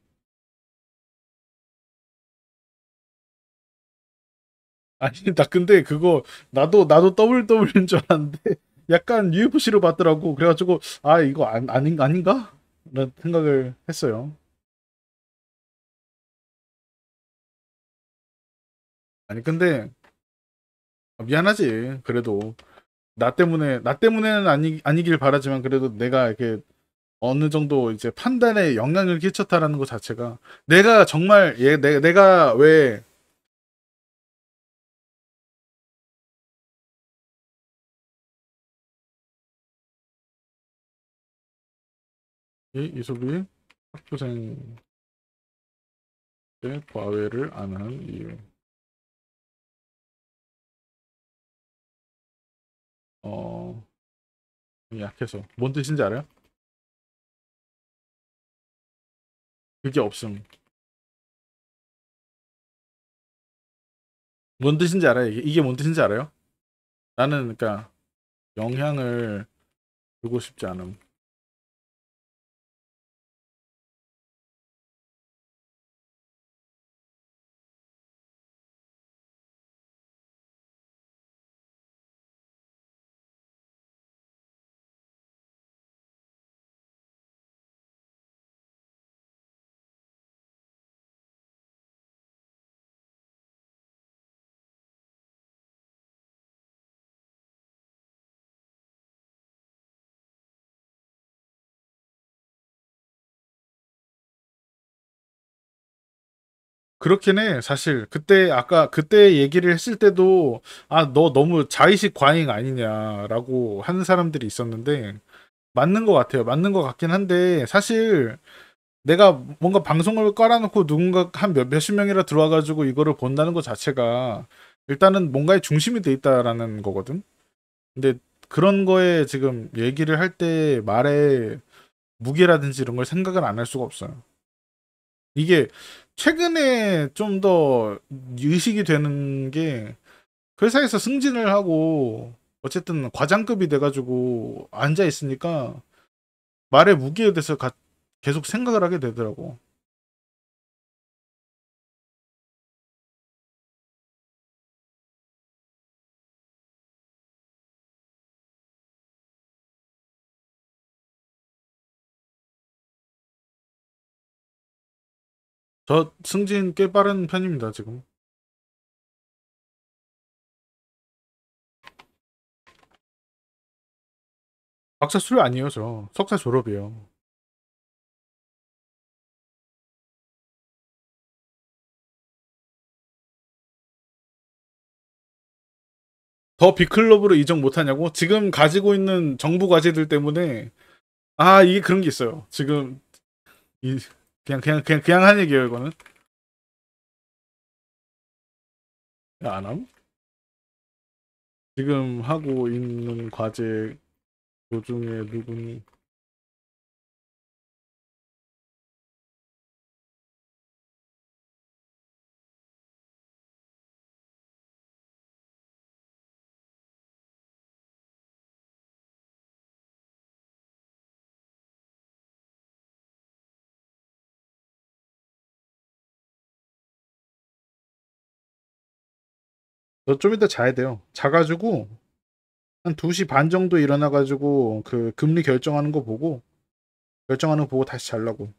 아니, 나 근데 그거, 나도 WW인 줄 알았는데, 약간 UFC로 봤더라고. 그래가지고, 아, 이거 아닌가? 라는 생각을 했어요. 아니, 근데, 미안하지. 그래도. 나 때문에는 아니길 바라지만, 그래도 내가 이렇게 어느 정도 이제 판단에 영향을 끼쳤다라는 것 자체가, 내가 정말, 내가 왜, 이소비 학부생 때 과외를 안 하는 이유. 어, 약해서. 뭔 뜻인지 알아요? 그게 없음. 뭔 뜻인지 알아요? 이게 뭔 뜻인지 알아요? 나는 그러니까 영향을 주고 싶지 않음. 그렇긴 해. 사실 그때 얘기를 했을 때도 너 너무 자의식 과잉 아니냐라고 하는 사람들이 있었는데 맞는 것 같아요. 맞는 것 같긴 한데 사실 내가 뭔가 방송을 깔아놓고 누군가 한 몇십 명이라 들어와가지고 이거를 본다는 것 자체가 일단은 뭔가의 중심이 돼 있다라는 거거든. 근데 그런 거에 지금 얘기를 할 때 말의 무게라든지 이런 걸 생각을 안 할 수가 없어요. 이게 최근에 좀 더 의식이 되는 게 회사에서 승진을 하고 어쨌든 과장급이 돼가지고 앉아 있으니까 말의 무게에 대해서 계속 생각을 하게 되더라고. 저 승진 꽤 빠른 편입니다, 지금. 박사 수료 아니에요, 저. 석사 졸업이에요. 더 빅클럽으로 이적 못하냐고? 지금 가지고 있는 정부 과제들 때문에 아 이게 그런 게 있어요. 지금 이 그냥 한 얘기예요, 이거는. 야, 안 함? 지금 하고 있는 과제 도중에 누군 저 좀 이따 자야 돼요. 자가지고 한 2시 반 정도 일어나가지고 그 금리 결정하는 거 보고 결정하는 거 보고 다시 자려고.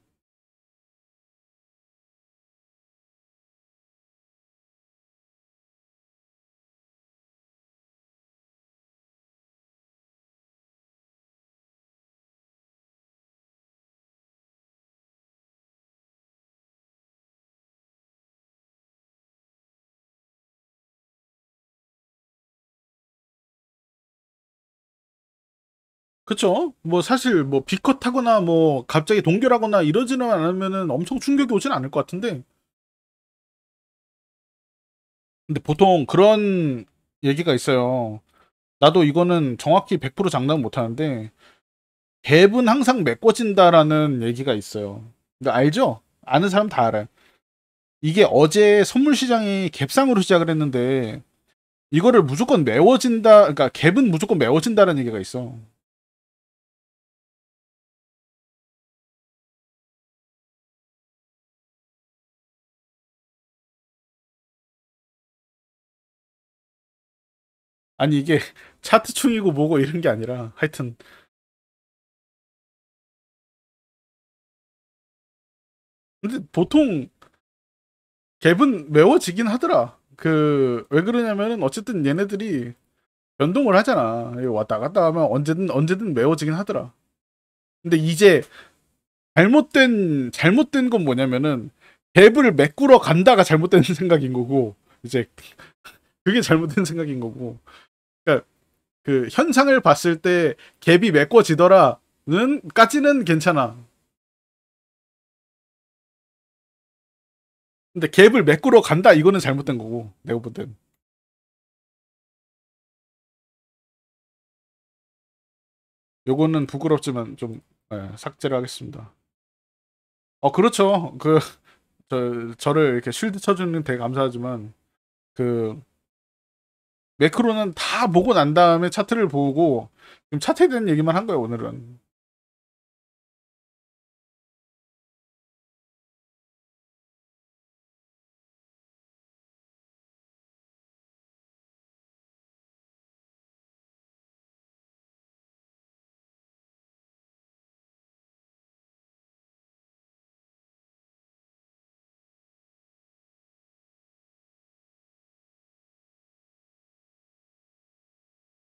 그쵸? 뭐 사실 뭐 비컷 하거나 뭐 갑자기 동결하거나 이러지는 않으면은 엄청 충격이 오진 않을 것 같은데. 근데 보통 그런 얘기가 있어요. 나도 이거는 정확히 100% 장담 못 하는데 갭은 항상 메꿔진다라는 얘기가 있어요. 그러니까 알죠? 아는 사람 다 알아요. 이게 어제 선물 시장이 갭상으로 시작을 했는데 이거를 무조건 메워진다, 그러니까 갭은 무조건 메워진다는 얘기가 있어. 아니 이게 차트충이고 뭐고 이런 게 아니라 하여튼 근데 보통 갭은 메워지긴 하더라. 그 왜 그러냐면은 어쨌든 얘네들이 변동을 하잖아. 왔다 갔다 하면 언제든 메워지긴 하더라. 근데 이제 잘못된 건 뭐냐면은 갭을 메꾸러 간다가 잘못된 생각인 거고 이제 그게 잘못된 생각인 거고. 그러니까 그 현상을 봤을 때 갭이 메꿔지더라는 까지는 괜찮아. 근데 갭을 메꾸러 간다 이거는 잘못된 거고 내가 볼 땐. 요거는 부끄럽지만 좀 삭제를 하겠습니다. 그렇죠. 저를 이렇게 쉴드 쳐주는 되게 감사하지만 그 매크로는 다 보고 난 다음에 차트를 보고 지금 차트에 대한 얘기만 한 거예요 오늘은.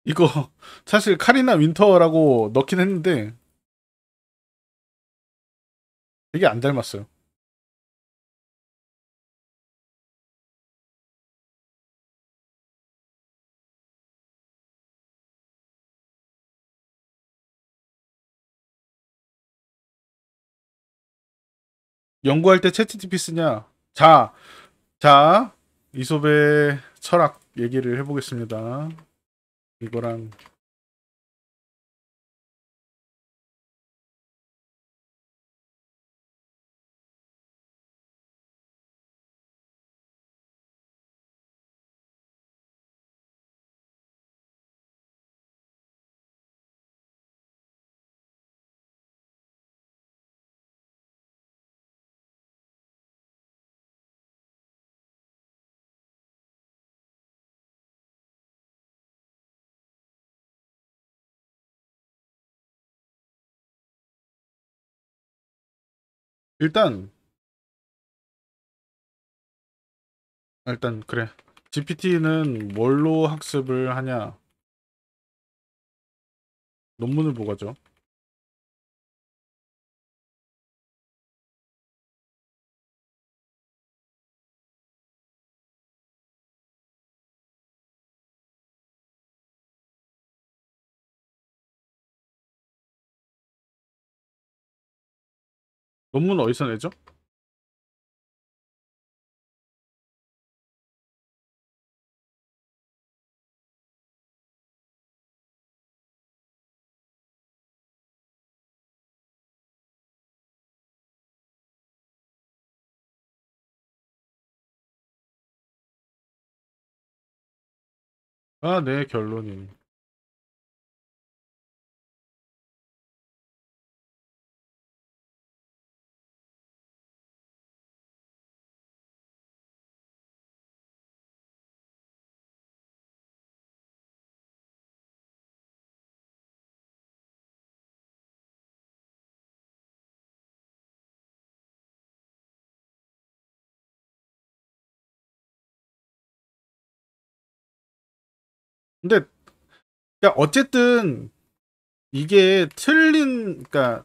이거 사실 카리나 윈터라고 넣긴 했는데 이게 안 닮았어요. 연구할 때 챗GPT 쓰냐? 자, 이솝의 철학 얘기를 해보겠습니다. 이거랑 일단 그래. GPT는 뭘로 학습을 하냐? 논문을 보고죠. 논문 어디서 내죠? 아, 네, 결론이. 근데 그러니까 어쨌든 이게 그러니까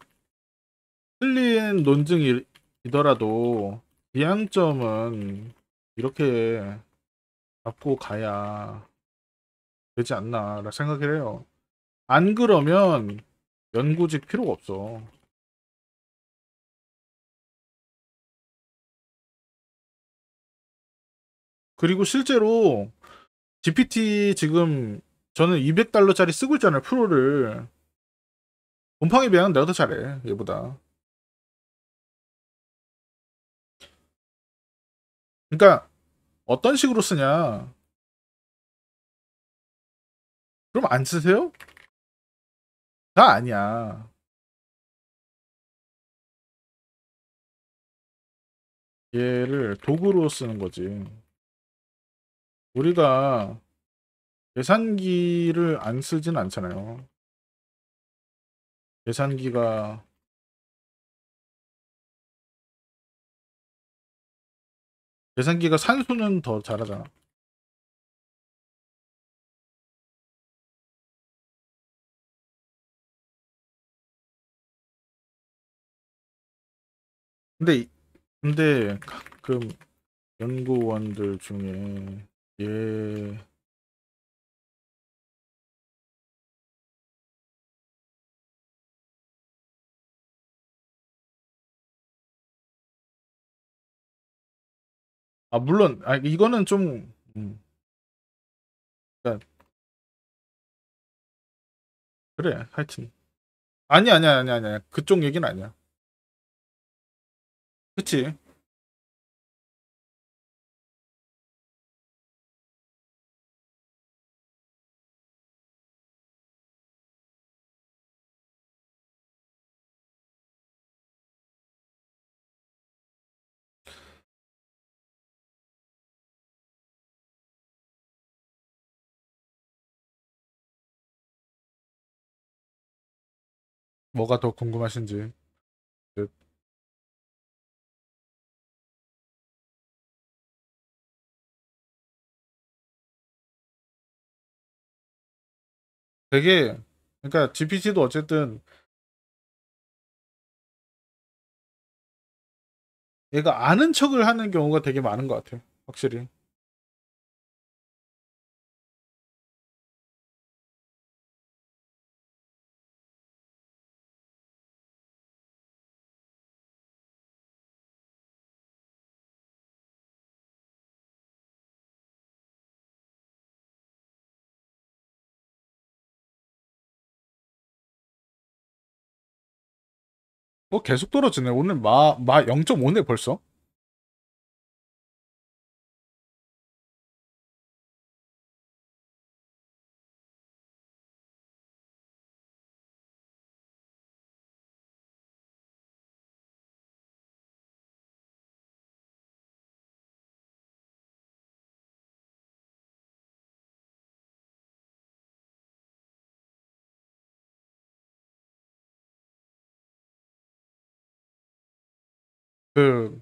틀린 논증이더라도 지향점은 이렇게 잡고 가야 되지 않나라 생각을 해요. 안 그러면 연구직 필요가 없어. 그리고 실제로 GPT 지금 저는 $200짜리 쓰고 있잖아요, 프로를. 곰팡이 배양은 내가 더 잘해, 얘보다. 그러니까 어떤 식으로 쓰냐? 그럼 안 쓰세요? 다 아니야. 얘를 도구로 쓰는 거지. 우리가 계산기를 안 쓰진 않잖아요. 계산기가 산수는 더 잘하잖아. 근데 가끔 연구원들 중에 얘 물론 이거는 좀 그러니까 그래 하여튼 아니야 그쪽 얘기는 아니야. 그치? 뭐가 더 궁금하신지. 그 되게 그러니까 GPT도 어쨌든 얘가 아는 척을 하는 경우가 되게 많은 것 같아. 확실히. 계속 떨어지네. 오늘 마 0.5네 벌써. 그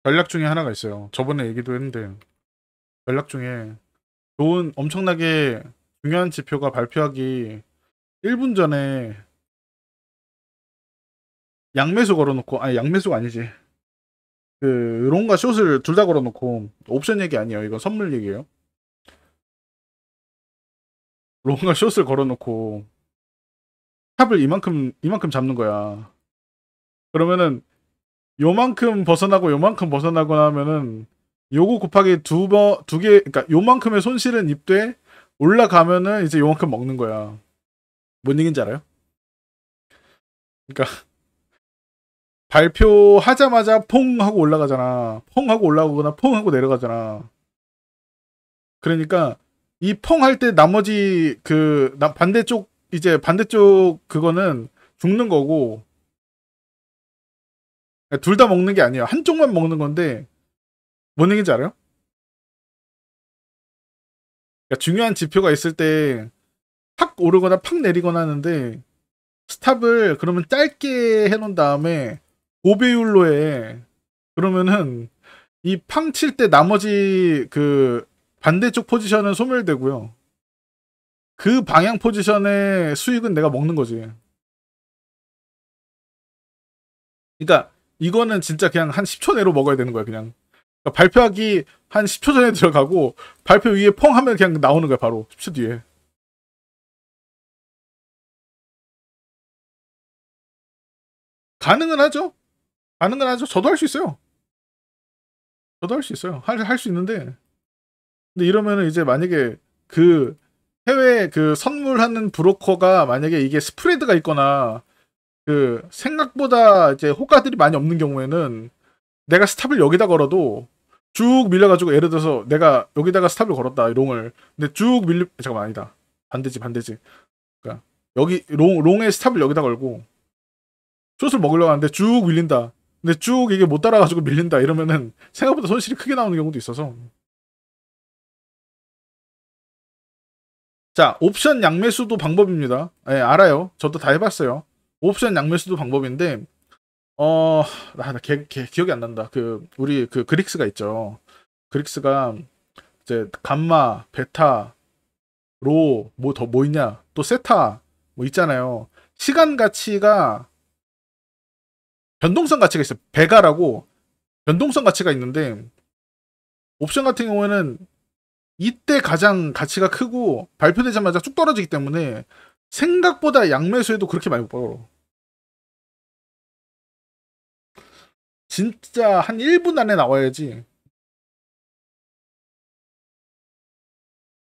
전략 중에 하나가 있어요. 저번에 얘기도 했는데 전략 중에 좋은 엄청나게 중요한 지표가 발표하기 1분 전에 양매수 걸어놓고, 아니 양매수가 아니지. 그 롱과 숏을 둘 다 걸어놓고, 옵션 얘기 아니에요. 이거 선물 얘기예요. 롱과 숏을 걸어놓고 탑을 이만큼 잡는 거야. 그러면은 요만큼 벗어나고 요만큼 벗어나고 나면은 요거 곱하기 두 개, 그러니까 요만큼의 손실은 입돼 올라가면은 이제 요만큼 먹는 거야. 뭔 얘기인지 알아요? 그러니까 발표하자마자 퐁 하고 올라가잖아. 퐁 하고 올라오거나 퐁 하고 내려가잖아. 그러니까 이 퐁 할 때 나머지 반대쪽, 이제 반대쪽 그거는 죽는 거고, 둘 다 먹는 게 아니야. 한쪽만 먹는 건데 뭔 얘기인지 알아요? 그러니까 중요한 지표가 있을 때 팍 오르거나 팍 내리거나 하는데, 스탑을 그러면 짧게 해놓은 다음에 고배율로 해. 그러면은 이 팡 칠 때 나머지 그 반대쪽 포지션은 소멸되고요. 그 방향 포지션의 수익은 내가 먹는 거지. 그러니까 이거는 진짜 그냥 한 10초 내로 먹어야 되는 거야, 그냥. 그러니까 발표하기 한 10초 전에 들어가고 발표 위에 펑 하면 그냥 나오는 거야, 바로 10초 뒤에. 가능은 하죠. 가능은 하죠. 저도 할 수 있어요. 저도 할 수 있어요. 할 수 있는데, 근데 이러면은 이제 만약에 그 해외 그 선물하는 브로커가 만약에 이게 스프레드가 있거나 그 생각보다 이제 호가들이 많이 없는 경우에는 내가 스탑을 여기다 걸어도 쭉 밀려가지고, 예를 들어서 내가 여기다가 스탑을 걸었다 롱을. 근데 쭉 밀려, 잠깐만, 아니다, 반대지. 그러니까 여기 롱에 스탑을 여기다 걸고 숏을 먹으려고 하는데 쭉 밀린다. 근데 쭉 이게 못 따라가지고 밀린다 이러면은 생각보다 손실이 크게 나오는 경우도 있어서. 자, 옵션 양매수도 방법입니다. 예, 알아요. 저도 다 해봤어요. 옵션 양매수도 방법인데, 어, 기억이 안 난다. 우리 그릭스가 있죠. 그릭스가 이제 감마, 베타, 로, 뭐 있냐, 또 세타, 뭐 있잖아요. 시간 가치가, 변동성 가치가 있어요. 베가라고 변동성 가치가 있는데, 옵션 같은 경우에는 이때 가장 가치가 크고 발표되자마자 쭉 떨어지기 때문에 생각보다 양매수에도 그렇게 많이 못 벌어. 진짜 한 1분 안에 나와야지.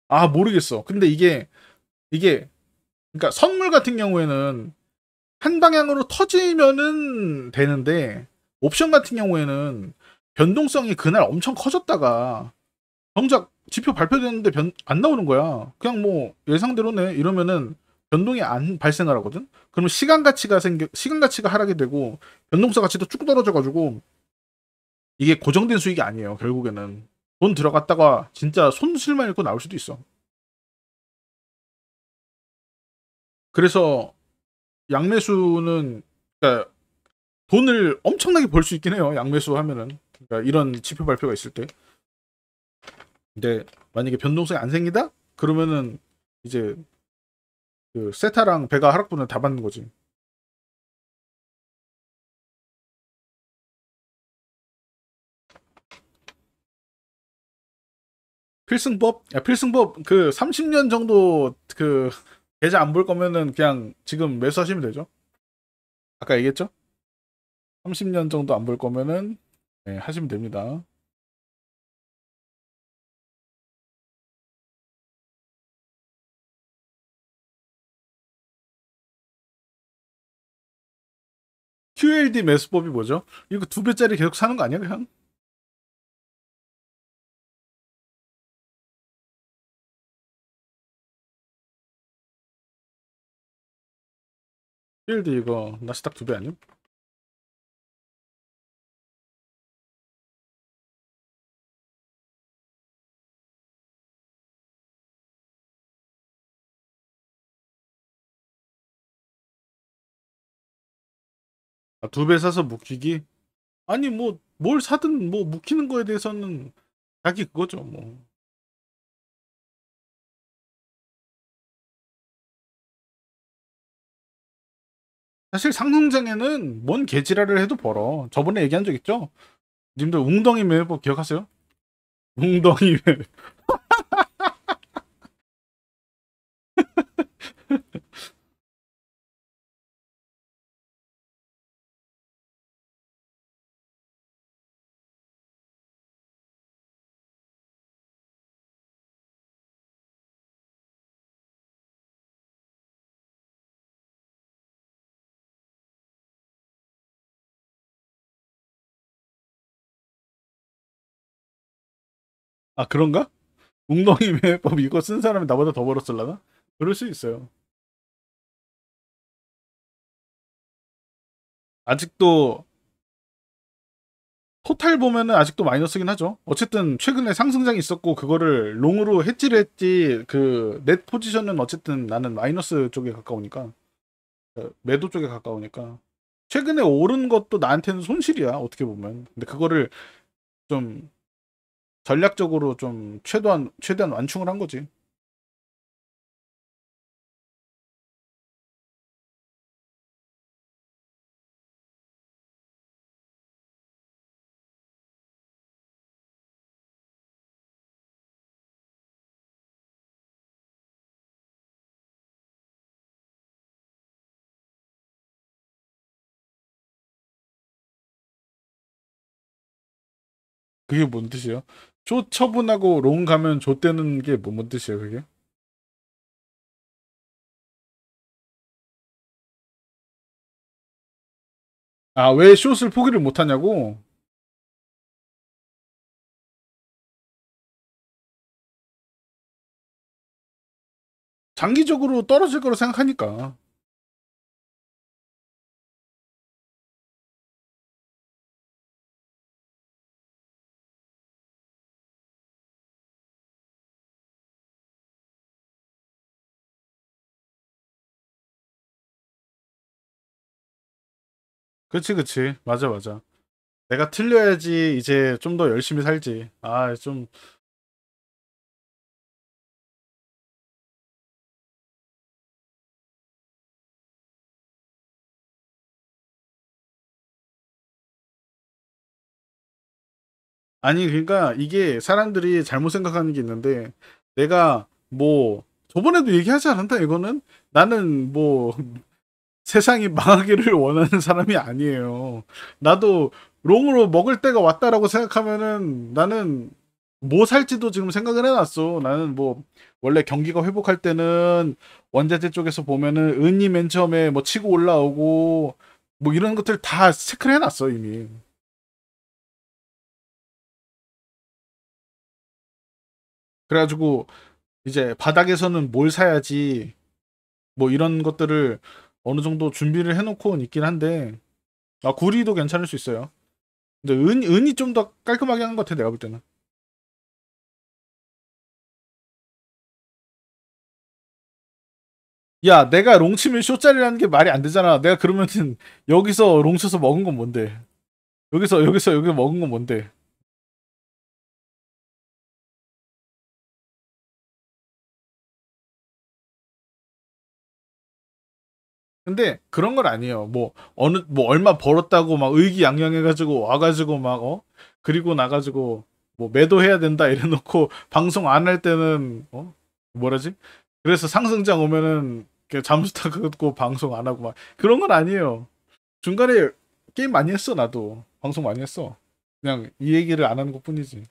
아, 모르겠어. 근데 이게, 그러니까 선물 같은 경우에는 한 방향으로 터지면은 되는데, 옵션 같은 경우에는 변동성이 그날 엄청 커졌다가 정작 지표 발표됐는데 안 나오는 거야. 그냥 뭐 예상대로네 이러면은 변동이 안 발생을 하거든. 그러면 시간 가치가 하락이 되고 변동성 가치도 쭉 떨어져가지고 이게 고정된 수익이 아니에요. 결국에는 돈 들어갔다가 진짜 손실만 입고 나올 수도 있어. 그래서 양매수는, 그러니까 돈을 엄청나게 벌 수 있긴 해요. 양매수 하면은, 그러니까 이런 지표 발표가 있을 때. 근데 만약에 변동성이 안 생기다? 그러면은 이제 그 세타랑 배가 하락분을 다 받는 거지. 필승법? 야, 필승법 그 30년 정도 그 계좌 안 볼 거면은 그냥 지금 매수하시면 되죠. 아까 얘기했죠? 30년 정도 안 볼 거면은, 네, 하시면 됩니다. QLD 매수법이 뭐죠? 이거 2배짜리 계속 사는 거 아니야 그냥? QLD 이거 나스닥 2배 아니야? 아, 2배 사서 묶이기? 아니 뭐 뭘 사든 뭐 묶이는 거에 대해서는 자기 그거죠 뭐. 사실 상승장에는 뭔 개지랄을 해도 벌어. 저번에 얘기한 적 있죠? 님들 웅덩이 매법 기억하세요? 웅덩이 매. 아 그런가? 웅덩이 매법 이거 쓴 사람이 나보다 더 벌었을라나? 그럴 수 있어요. 아직도 토탈 보면은 아직도 마이너스긴 하죠. 어쨌든 최근에 상승장이 있었고 그거를 롱으로 해지를 했지 그 넷 포지션은 어쨌든 나는 마이너스 쪽에 가까우니까 매도 쪽에 가까우니까 최근에 오른 것도 나한테는 손실이야 어떻게 보면. 근데 그거를 좀 전략적으로 좀 최대한 완충을 한 거지. 그게 뭔 뜻이에요? 조 처분하고 롱 가면 좆되는 게 뭔 뜻이에요 그게? 아 왜 숏을 포기를 못하냐고? 장기적으로 떨어질 거로 생각하니까. 그치 그치 맞아 맞아. 내가 틀려야지 이제 좀 더 열심히 살지. 아 좀 아니 그러니까 이게 사람들이 잘못 생각하는 게 있는데 내가 뭐 저번에도 얘기하지 않았나 이거는 나는 뭐 세상이 망하기를 원하는 사람이 아니에요. 나도 롱으로 먹을 때가 왔다라고 생각하면은 나는 뭐 살지도 지금 생각을 해놨어. 나는 뭐 원래 경기가 회복할 때는 원자재 쪽에서 보면은 은이 맨 처음에 뭐 치고 올라오고 뭐 이런 것들 다 체크를 해놨어 이미. 그래가지고 이제 바닥에서는 뭘 사야지 뭐 이런 것들을 어느 정도 준비를 해놓고 있긴 한데 아 구리도 괜찮을 수 있어요. 근데 은이 좀 더 깔끔하게 한 것 같아 내가 볼 때는. 야 내가 롱 치면 쇼짜리라는 게 말이 안 되잖아. 내가 그러면은 여기서 롱 쳐서 먹은 건 뭔데? 여기서 여기 먹은 건 뭔데? 근데 그런 건 아니에요. 뭐 어느 뭐 얼마 벌었다고 막 의기양양해가지고 와가지고 막 그리고 나가지고 뭐 매도해야 된다 이래놓고 방송 안 할 때는 뭐라지? 그래서 상승장 오면은 그냥 잠수 타고 방송 안 하고 막 그런 건 아니에요. 중간에 게임 많이 했어 나도 방송 많이 했어. 그냥 이 얘기를 안 하는 것뿐이지.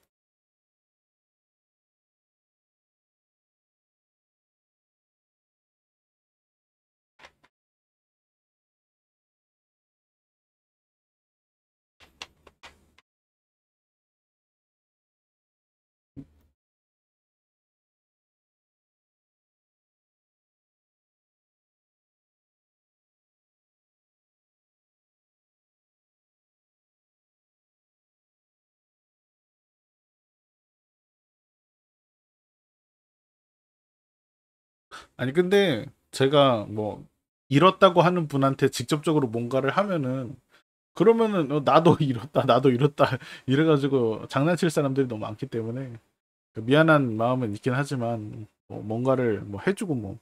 아니 근데 제가 뭐 잃었다고 하는 분한테 직접적으로 뭔가를 하면은 그러면은 나도 잃었다 나도 잃었다 이래가지고 장난칠 사람들이 너무 많기 때문에 그 미안한 마음은 있긴 하지만 뭐 뭔가를 뭐 해주고 뭐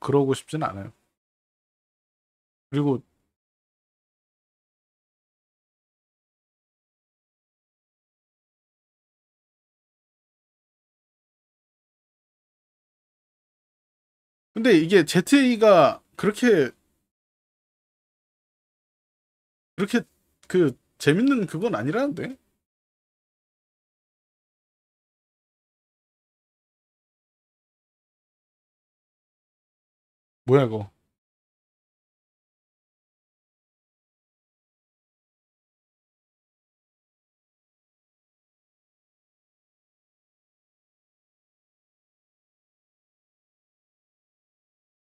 그러고 싶진 않아요. 그리고 근데 이게 ZA가 그렇게 그 재밌는 그건 아니라는데. 뭐야 이거.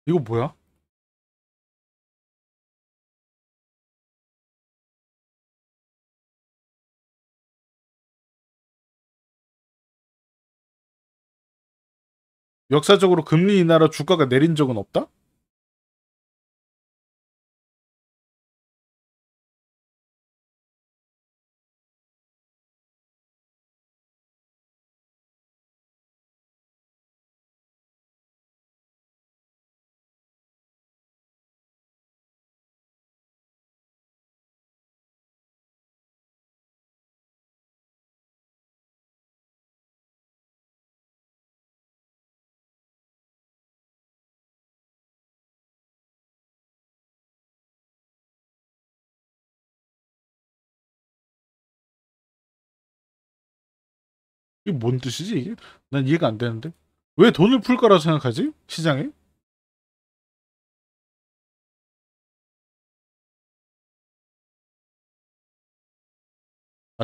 이거 뭐야? 역사적으로 금리 인하로 주가가 내린 적은 없다? 이게 뭔 뜻이지 이게? 난 이해가 안 되는데. 왜 돈을 풀 거라고 생각하지? 시장에?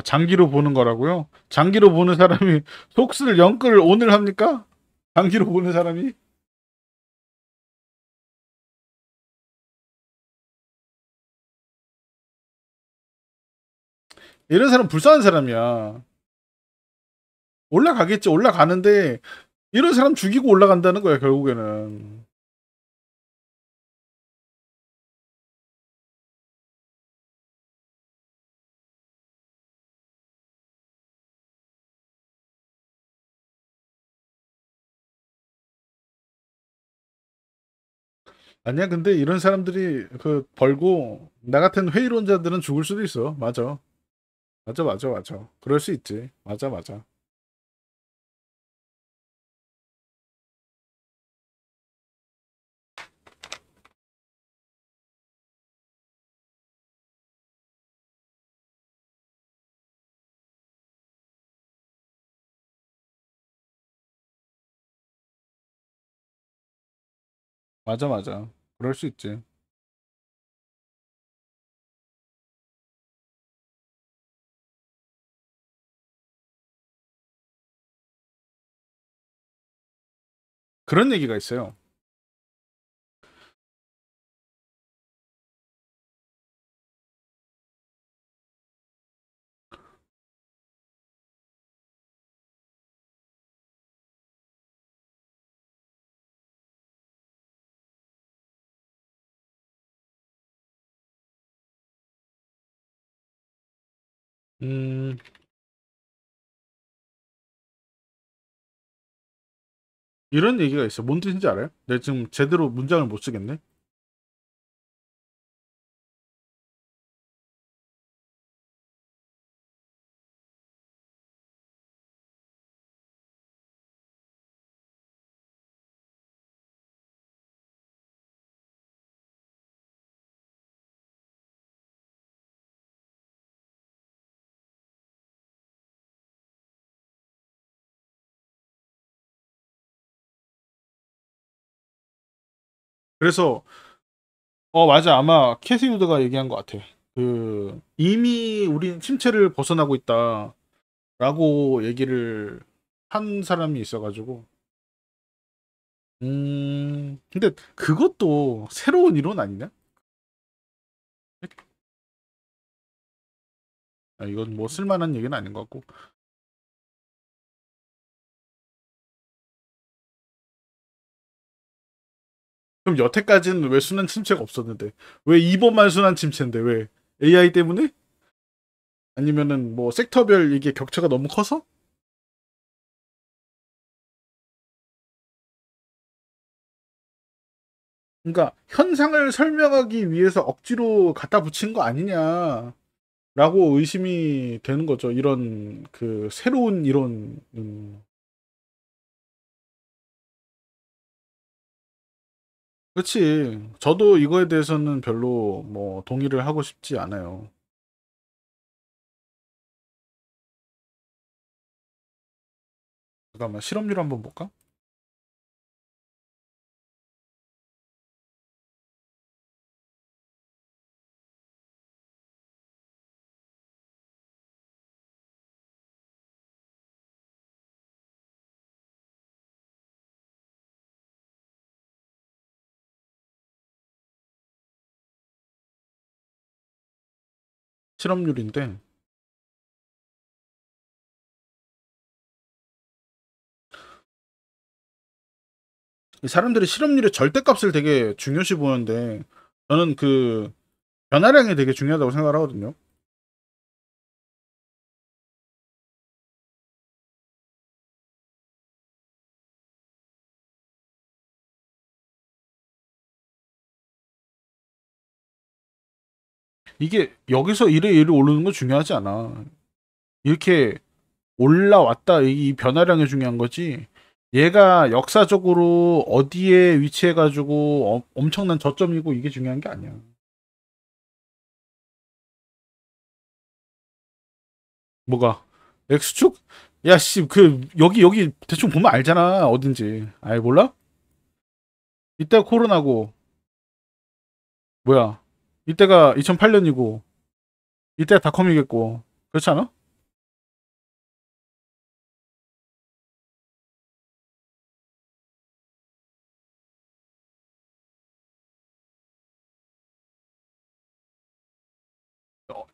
장기로 보는 거라고요? 장기로 보는 사람이 속슬 영끌 오늘 합니까? 장기로 보는 사람이? 이런 사람 불쌍한 사람이야. 올라가겠지. 올라가는데 이런 사람 죽이고 올라간다는 거야 결국에는. 아니야 근데 이런 사람들이 그 벌고 나 같은 회의론자들은 죽을 수도 있어. 맞아. 맞아 맞아 맞아. 그럴 수 있지. 맞아 맞아. 맞아 맞아. 그럴 수 있지. 그런 얘기가 있어요. 음, 이런 얘기가 있어. 뭔 뜻인지 알아요? 내가 지금 제대로 문장을 못 쓰겠네. 그래서 맞아. 아마 캐시우드가 얘기한 것 같아. 그 이미 우린 침체를 벗어나고 있다라고 얘기를 한 사람이 있어가지고. 근데 그것도 새로운 이론 아니냐? 이건 뭐 쓸만한 얘기는 아닌 것 같고. 그럼 여태까지는 왜 순환 침체가 없었는데? 왜 이번만 순환 침체인데? 왜? AI 때문에? 아니면은 뭐 섹터별 이게 격차가 너무 커서? 그러니까 현상을 설명하기 위해서 억지로 갖다 붙인 거 아니냐라고 의심이 되는 거죠. 이런 그 새로운 이론. 그렇지. 저도 이거에 대해서는 별로 뭐 동의를 하고 싶지 않아요. 잠깐만 실업률 한번 볼까? 실업률인데 이 사람들이 실업률의 절대값을 되게 중요시 보는데 저는 그 변화량이 되게 중요하다고 생각을 하거든요. 이게 여기서 이래 오르는 건 중요하지 않아. 이렇게 올라왔다 이 변화량이 중요한 거지. 얘가 역사적으로 어디에 위치해가지고 엄청난 저점이고 이게 중요한 게 아니야. 뭐가? X축? 야, 씨, 그, 여기 대충 보면 알잖아. 어딘지. 아이, 몰라? 이때가 코로나고, 뭐야. 이때가 2008년이고, 이때가 닷컴이겠고. 그렇지 않아?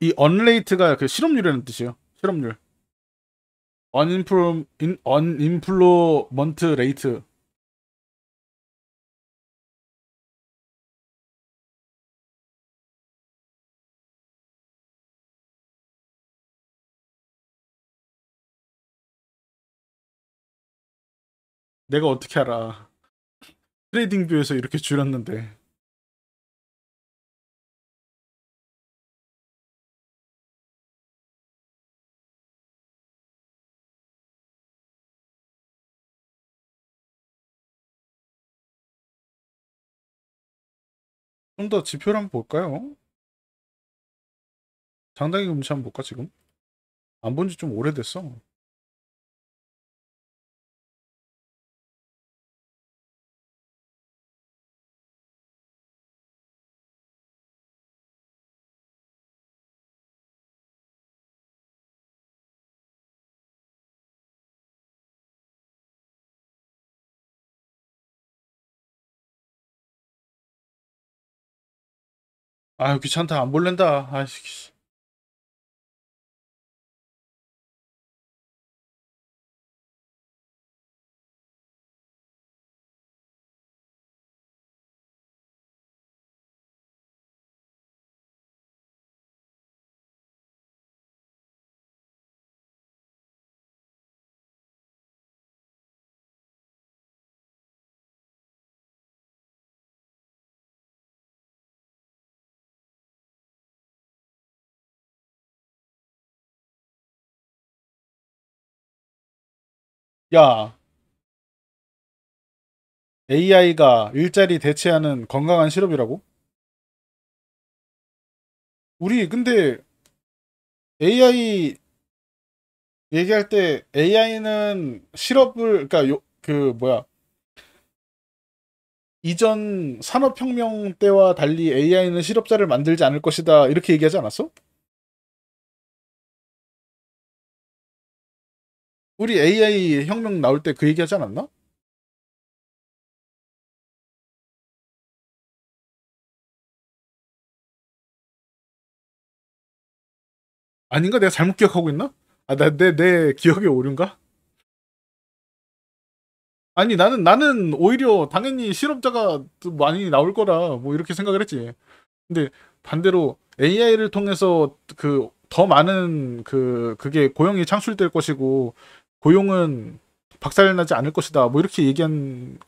이 언레이트가 그 실업률이라는 뜻이에요. 실업률. 언인플로먼트 레이트. 내가 어떻게 알아. 트레이딩 뷰에서 이렇게 줄였는데. 좀 더 지표를 한번 볼까요? 장당의 금치 한번 볼까, 지금? 안 본 지 좀 오래됐어. 아유, 귀찮다. 안 볼랜다. 아이씨. 야, AI가 일자리 대체하는 건강한 실업이라고? 우리 근데 AI 얘기할 때 AI는 실업을 그러니까 그 뭐야 이전 산업혁명 때와 달리 AI는 실업자를 만들지 않을 것이다 이렇게 얘기하지 않았어? 우리 AI 혁명 나올 때 그 얘기하지 않았나? 아닌가? 내가 잘못 기억하고 있나? 아, 내 기억에 오류인가? 아니 나는 오히려 당연히 실업자가 또 많이 나올 거라 뭐 이렇게 생각을 했지. 근데 반대로 AI를 통해서 그 더 많은 그게 고용이 창출될 것이고 고용은 박살나지 않을 것이다. 뭐 이렇게 얘기한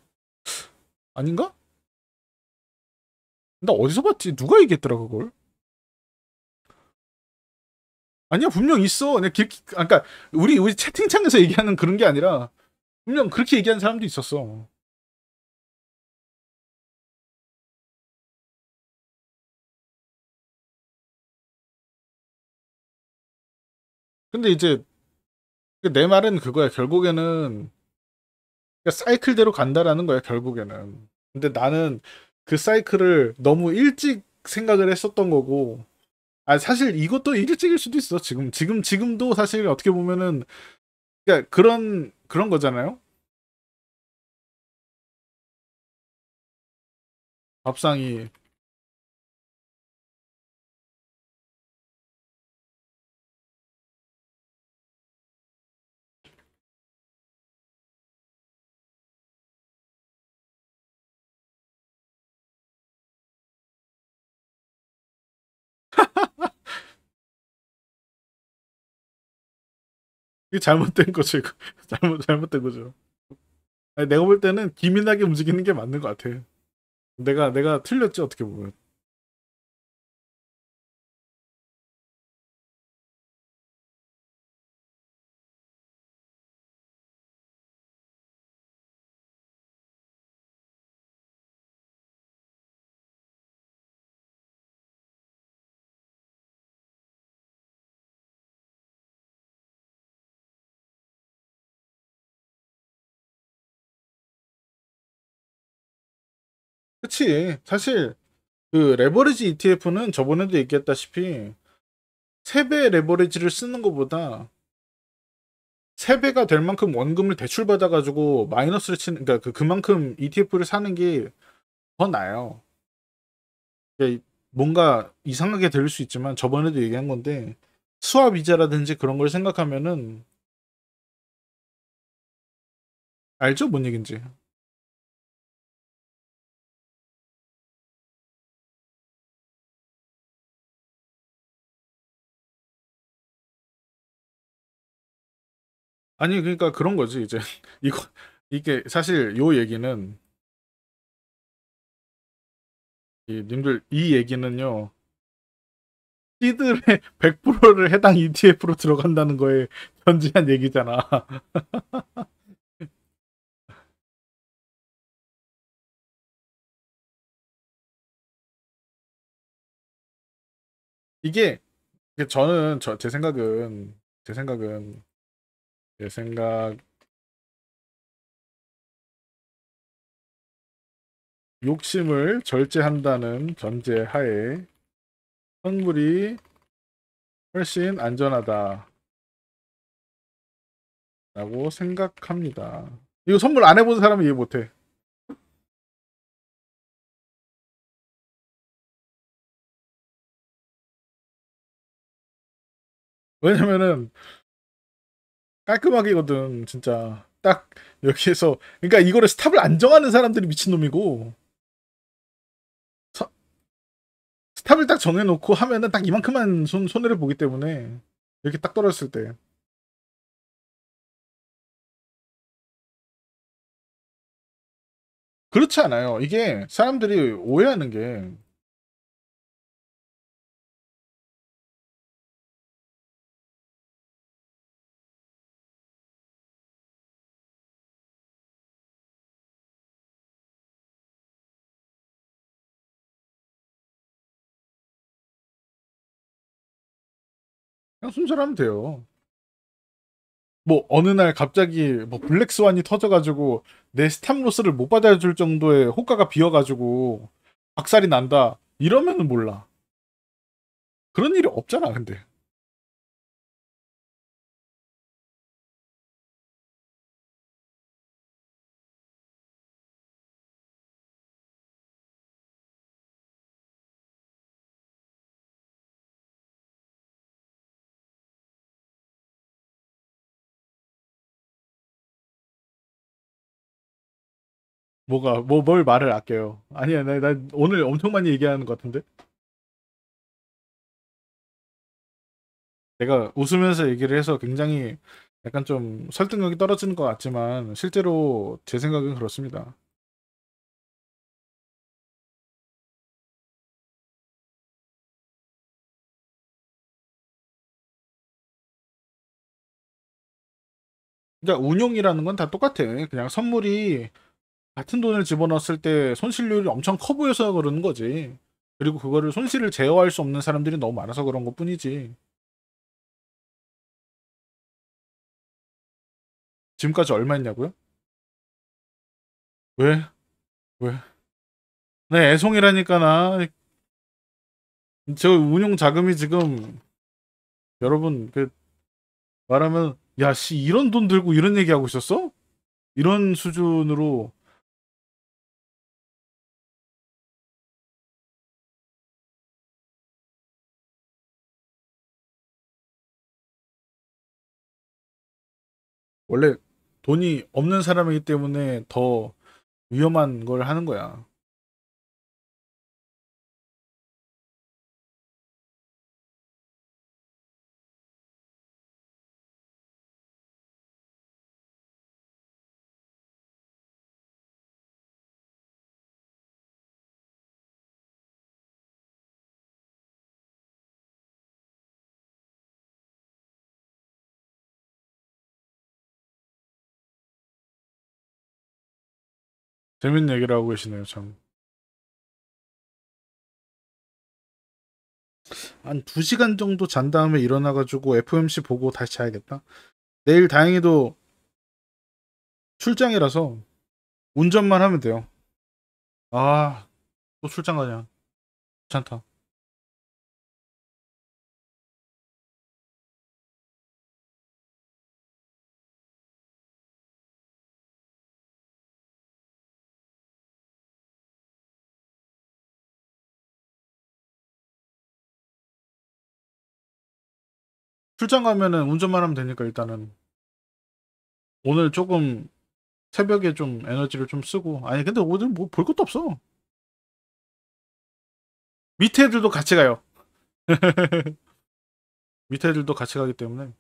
아닌가? 나 어디서 봤지? 누가 얘기했더라 그걸? 아니야 분명 있어. 내가 그러니까 우리 채팅창에서 얘기하는 그런 게 아니라 분명 그렇게 얘기하는 사람도 있었어. 근데 이제 내 말은 그거야. 결국에는 그러니까 사이클대로 간다라는 거야, 결국에는. 근데 나는 그 사이클을 너무 일찍 생각을 했었던 거고, 아, 사실 이것도 일찍일 수도 있어. 지금도 사실 어떻게 보면은, 그러니까 그런 거잖아요? 밥상이. 이게 잘못된 거죠, 이거. 잘못된 거죠. 아니, 내가 볼 때는 기민하게 움직이는 게 맞는 것 같아. 내가 틀렸지, 어떻게 보면. 그치. 사실, 그 레버리지 ETF는 저번에도 얘기했다시피, 3배 레버리지를 쓰는 것보다 3배가 될 만큼 원금을 대출받아가지고 마이너스를 치는, 그러니까 그만큼 ETF를 사는 게 더 나아요. 그러니까 뭔가 이상하게 들릴 수 있지만 저번에도 얘기한 건데 수압 이자라든지 그런 걸 생각하면은 알죠? 뭔 얘긴지. 아니, 그러니까 그런 거지, 이제. 이거, 이게 사실 요 얘기는, 님들 이 얘기는요, 씨들의 100%를 해당 ETF로 들어간다는 거에 전제한 얘기잖아. 이게, 저는, 제 생각, 욕심을 절제한다는 전제하에 선물이 훨씬 안전하다라고 생각합니다. 이거 선물 안 해본 사람은 이해 못해. 왜냐면은 깔끔하게거든, 진짜. 딱 여기에서 그러니까 이거를 스탑을 안 정하는 사람들이 미친놈이고 서- 스탑을 딱 정해놓고 하면은 딱 이만큼만 손해를 보기 때문에 이렇게 딱 떨어졌을 때 그렇지 않아요. 이게 사람들이 오해하는 게 그냥 순서하면 돼요. 뭐 어느 날 갑자기 뭐 블랙스완이 터져가지고 내 스탑로스를 못 받아줄 정도의 호가가 비어가지고 박살이 난다. 이러면은 몰라. 그런 일이 없잖아, 근데. 뭘 말을 아껴요. 아니야, 나 오늘 엄청 많이 얘기하는 것 같은데? 내가 웃으면서 얘기를 해서 굉장히 약간 좀 설득력이 떨어지는 것 같지만, 실제로 제 생각은 그렇습니다. 그러니까 운용이라는 건 다 똑같아. 그냥 선물이 같은 돈을 집어넣었을 때 손실률이 엄청 커 보여서 그러는 거지. 그리고 그거를 손실을 제어할 수 없는 사람들이 너무 많아서 그런 것 뿐이지. 지금까지 얼마 했냐고요? 왜? 왜? 네, 애송이라니까 나. 저 운용 자금이 지금 여러분 그 말하면 야, 씨 이런 돈 들고 이런 얘기하고 있었어? 이런 수준으로 원래 돈이 없는 사람이기 때문에 더 위험한 걸 하는 거야. 재밌는 얘기를 하고 계시네요, 참. 한 2시간 정도 잔 다음에 일어나가지고 FMC 보고 다시 자야겠다. 내일 다행히도 출장이라서 운전만 하면 돼요. 아, 또 출장 가냐. 괜찮다. 출장 가면은 운전만 하면 되니까 일단은 오늘 조금 새벽에 좀 에너지를 좀 쓰고 아니 근데 오늘 뭐 볼 것도 없어. 밑에 애들도 같이 가요. 밑에 애들도 같이 가기 때문에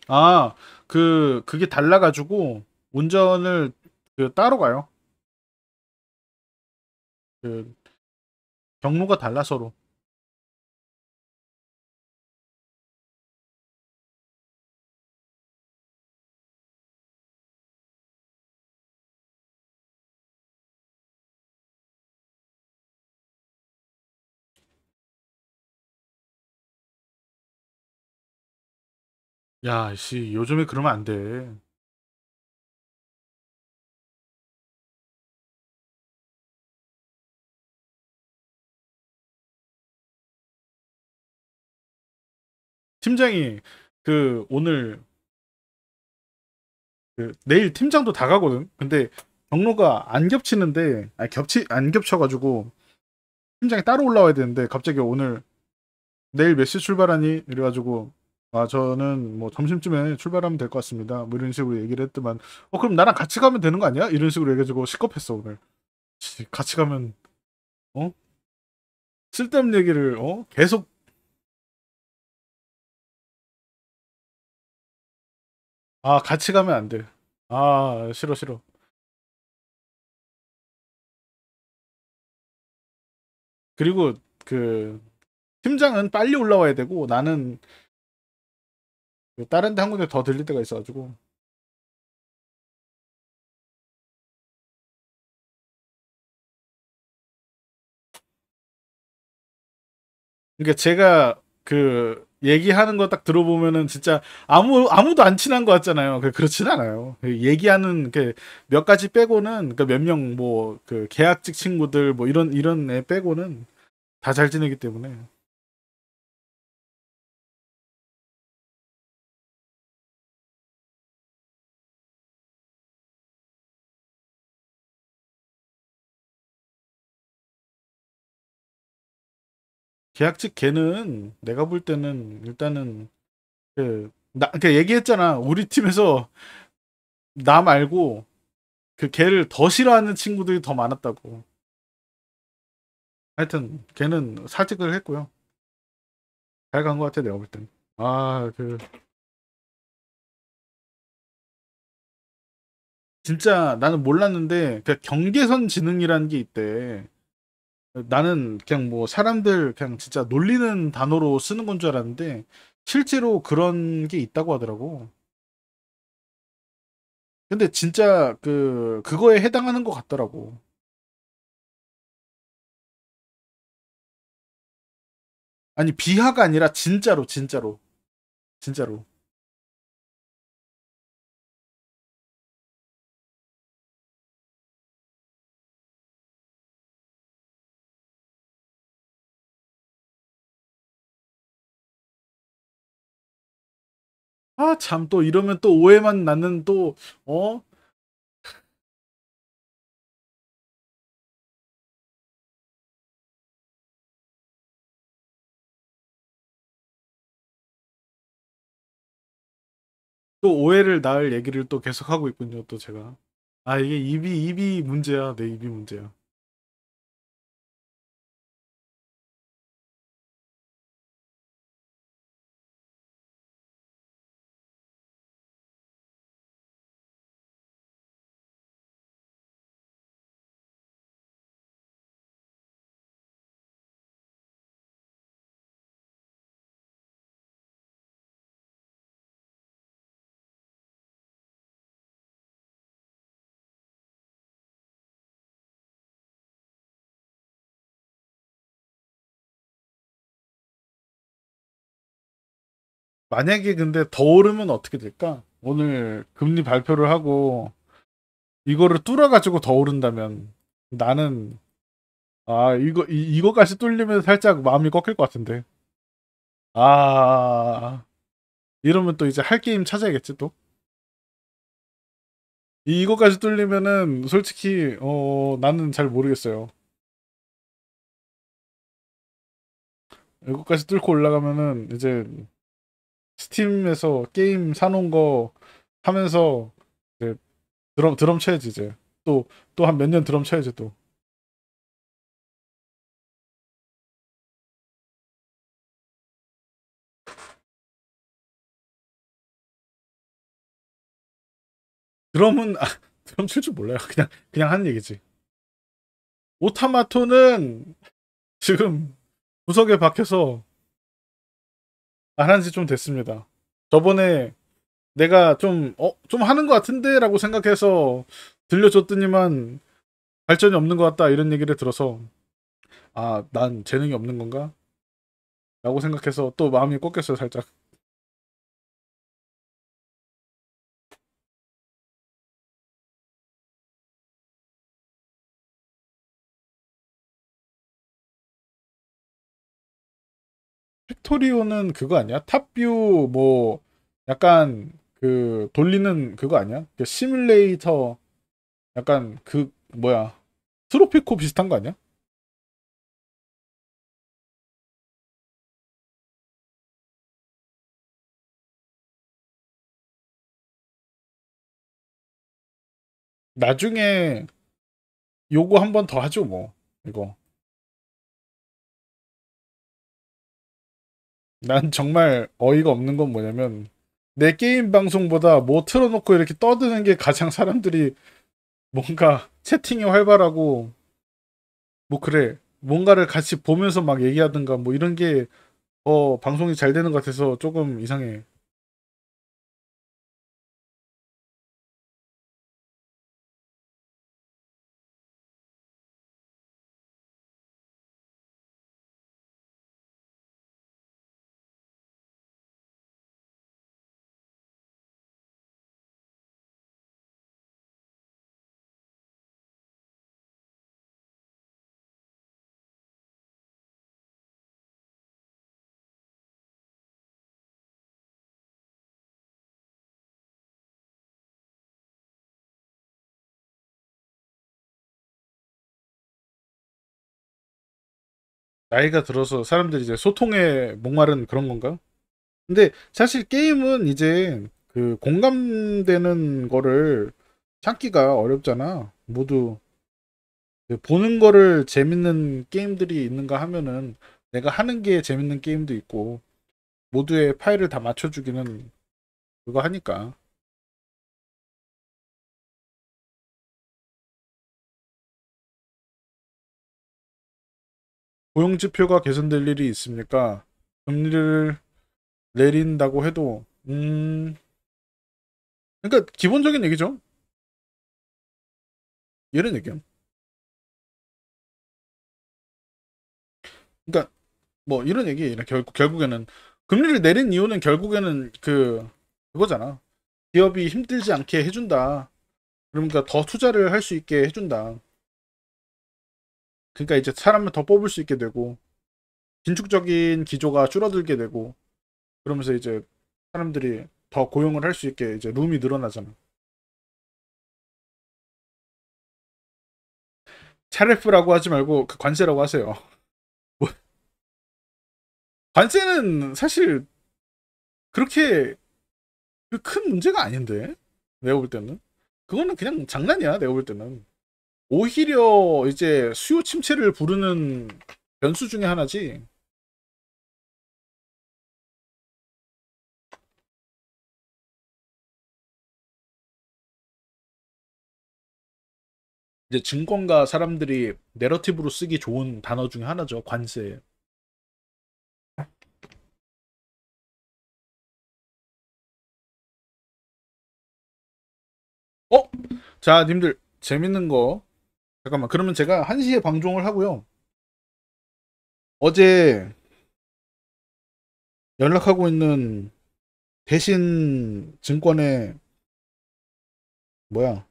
아 그게 달라가지고 운전을 따로 가요. 그 경로가 달라 서로. 야, 씨 요즘에 그러면 안 돼. 팀장이 오늘 내일 팀장도 다 가거든. 근데 경로가 안 겹치는데 아니 겹치 안 겹쳐가지고 팀장이 따로 올라와야 되는데 갑자기 오늘 내일 몇 시 출발하니? 이래가지고 아 저는 뭐 점심쯤에 출발하면 될 것 같습니다. 뭐 이런 식으로 얘기를 했더만 그럼 나랑 같이 가면 되는 거 아니야? 이런 식으로 얘기해가지고 시겁했어 오늘. 같이 가면 어 쓸데없는 얘기를 계속 아 같이 가면 안 돼. 아 싫어 싫어. 그리고 그 팀장은 빨리 올라와야 되고 나는 다른 데 한 군데 더 들릴 때가 있어가지고 그러니까 제가 얘기하는 거 딱 들어보면은 진짜 아무도 안 친한 것 같잖아요. 그렇진 않아요. 얘기하는 몇 가지 빼고는 몇 명 뭐 계약직 친구들 뭐 이런 애 빼고는 다 잘 지내기 때문에 계약직 걔는 내가 볼 때는 일단은 그 얘기했잖아. 우리 팀에서 나 말고 그 걔를 더 싫어하는 친구들이 더 많았다고. 하여튼 걔는 사직을 했고요. 잘 간 것 같아 내가 볼 땐. 그 진짜 나는 몰랐는데 그 경계선 지능이라는 게 있대. 나는 그냥 뭐 사람들 그냥 진짜 놀리는 단어로 쓰는 건 줄 알았는데 실제로 그런 게 있다고 하더라고. 근데 진짜 그거에 해당하는 것 같더라고. 아니 비하가 아니라 진짜로 진짜로 진짜로. 아 참 또 이러면 또 오해만 낳는 또 어? 또 오해를 낳을 얘기를 또 계속 하고 있군요 또 제가. 아 이게 입이 문제야. 내 입이 문제야. 만약에 근데 더 오르면 어떻게 될까? 오늘 금리 발표를 하고 이거를 뚫어가지고 더 오른다면 나는 이거까지 뚫리면 살짝 마음이 꺾일 것 같은데. 아 이러면 또 이제 할 게임 찾아야겠지 또. 이거까지 뚫리면은 솔직히 나는 잘 모르겠어요. 이거까지 뚫고 올라가면은 이제 스팀에서 게임 사놓은 거 하면서 이제 드럼 쳐야지 이제. 또 한 몇 년 드럼 쳐야지 또. 드럼은 드럼 칠 줄 몰라요. 그냥 하는 얘기지. 오타마토는 지금 구석에 박혀서 안 한 지 좀 됐습니다. 저번에 내가 좀 하는 것 같은데라고 생각해서 들려줬더니만 발전이 없는 것 같다 이런 얘기를 들어서 난 재능이 없는 건가? 라고 생각해서 또 마음이 꺾였어요 살짝. 팩토리오는 그거 아니야? 탑뷰 뭐 약간 그 돌리는 그거 아니야? 그 시뮬레이터 약간 그 뭐야 트로피코 비슷한 거 아니야? 나중에 요거 한 번 더 하죠 뭐 이거. 난 정말 어이가 없는 건 뭐냐면 내 게임 방송보다 뭐 틀어놓고 이렇게 떠드는 게 가장 사람들이 뭔가 채팅이 활발하고 뭐 그래 뭔가를 같이 보면서 막 얘기하든가 뭐 이런 게 방송이 잘 되는 것 같아서 조금 이상해. 나이가 들어서 사람들이 이제 소통에 목마른 그런 건가? 근데 사실 게임은 이제 그 공감되는 거를 찾기가 어렵잖아. 모두 그 보는 거를 재밌는 게임들이 있는가 하면은 내가 하는 게 재밌는 게임도 있고 모두의 파일을 다 맞춰주기는 그거 하니까. 고용지표가 개선될 일이 있습니까? 금리를 내린다고 해도 그러니까 기본적인 얘기죠. 이런 얘기야. 그러니까 뭐 이런 얘기예요. 결국에는 금리를 내린 이유는 결국에는 그거잖아. 기업이 힘들지 않게 해준다. 그러니까 더 투자를 할 수 있게 해준다. 그러니까 이제 사람을 더 뽑을 수 있게 되고 긴축적인 기조가 줄어들게 되고 그러면서 이제 사람들이 더 고용을 할 수 있게 이제 룸이 늘어나잖아. 차레프라고 하지 말고 그 관세라고 하세요. 뭐, 관세는 사실 그렇게 큰 문제가 아닌데 내가 볼 때는 그거는 그냥 장난이야 내가 볼 때는 오히려 이제 수요 침체를 부르는 변수 중에 하나지. 이제 증권가 사람들이 내러티브로 쓰기 좋은 단어 중에 하나죠. 관세. 어? 자, 님들 재밌는 거 잠깐만. 그러면 제가 1시에 방송을 하고요. 어제 연락하고 있는 대신 증권의 뭐야?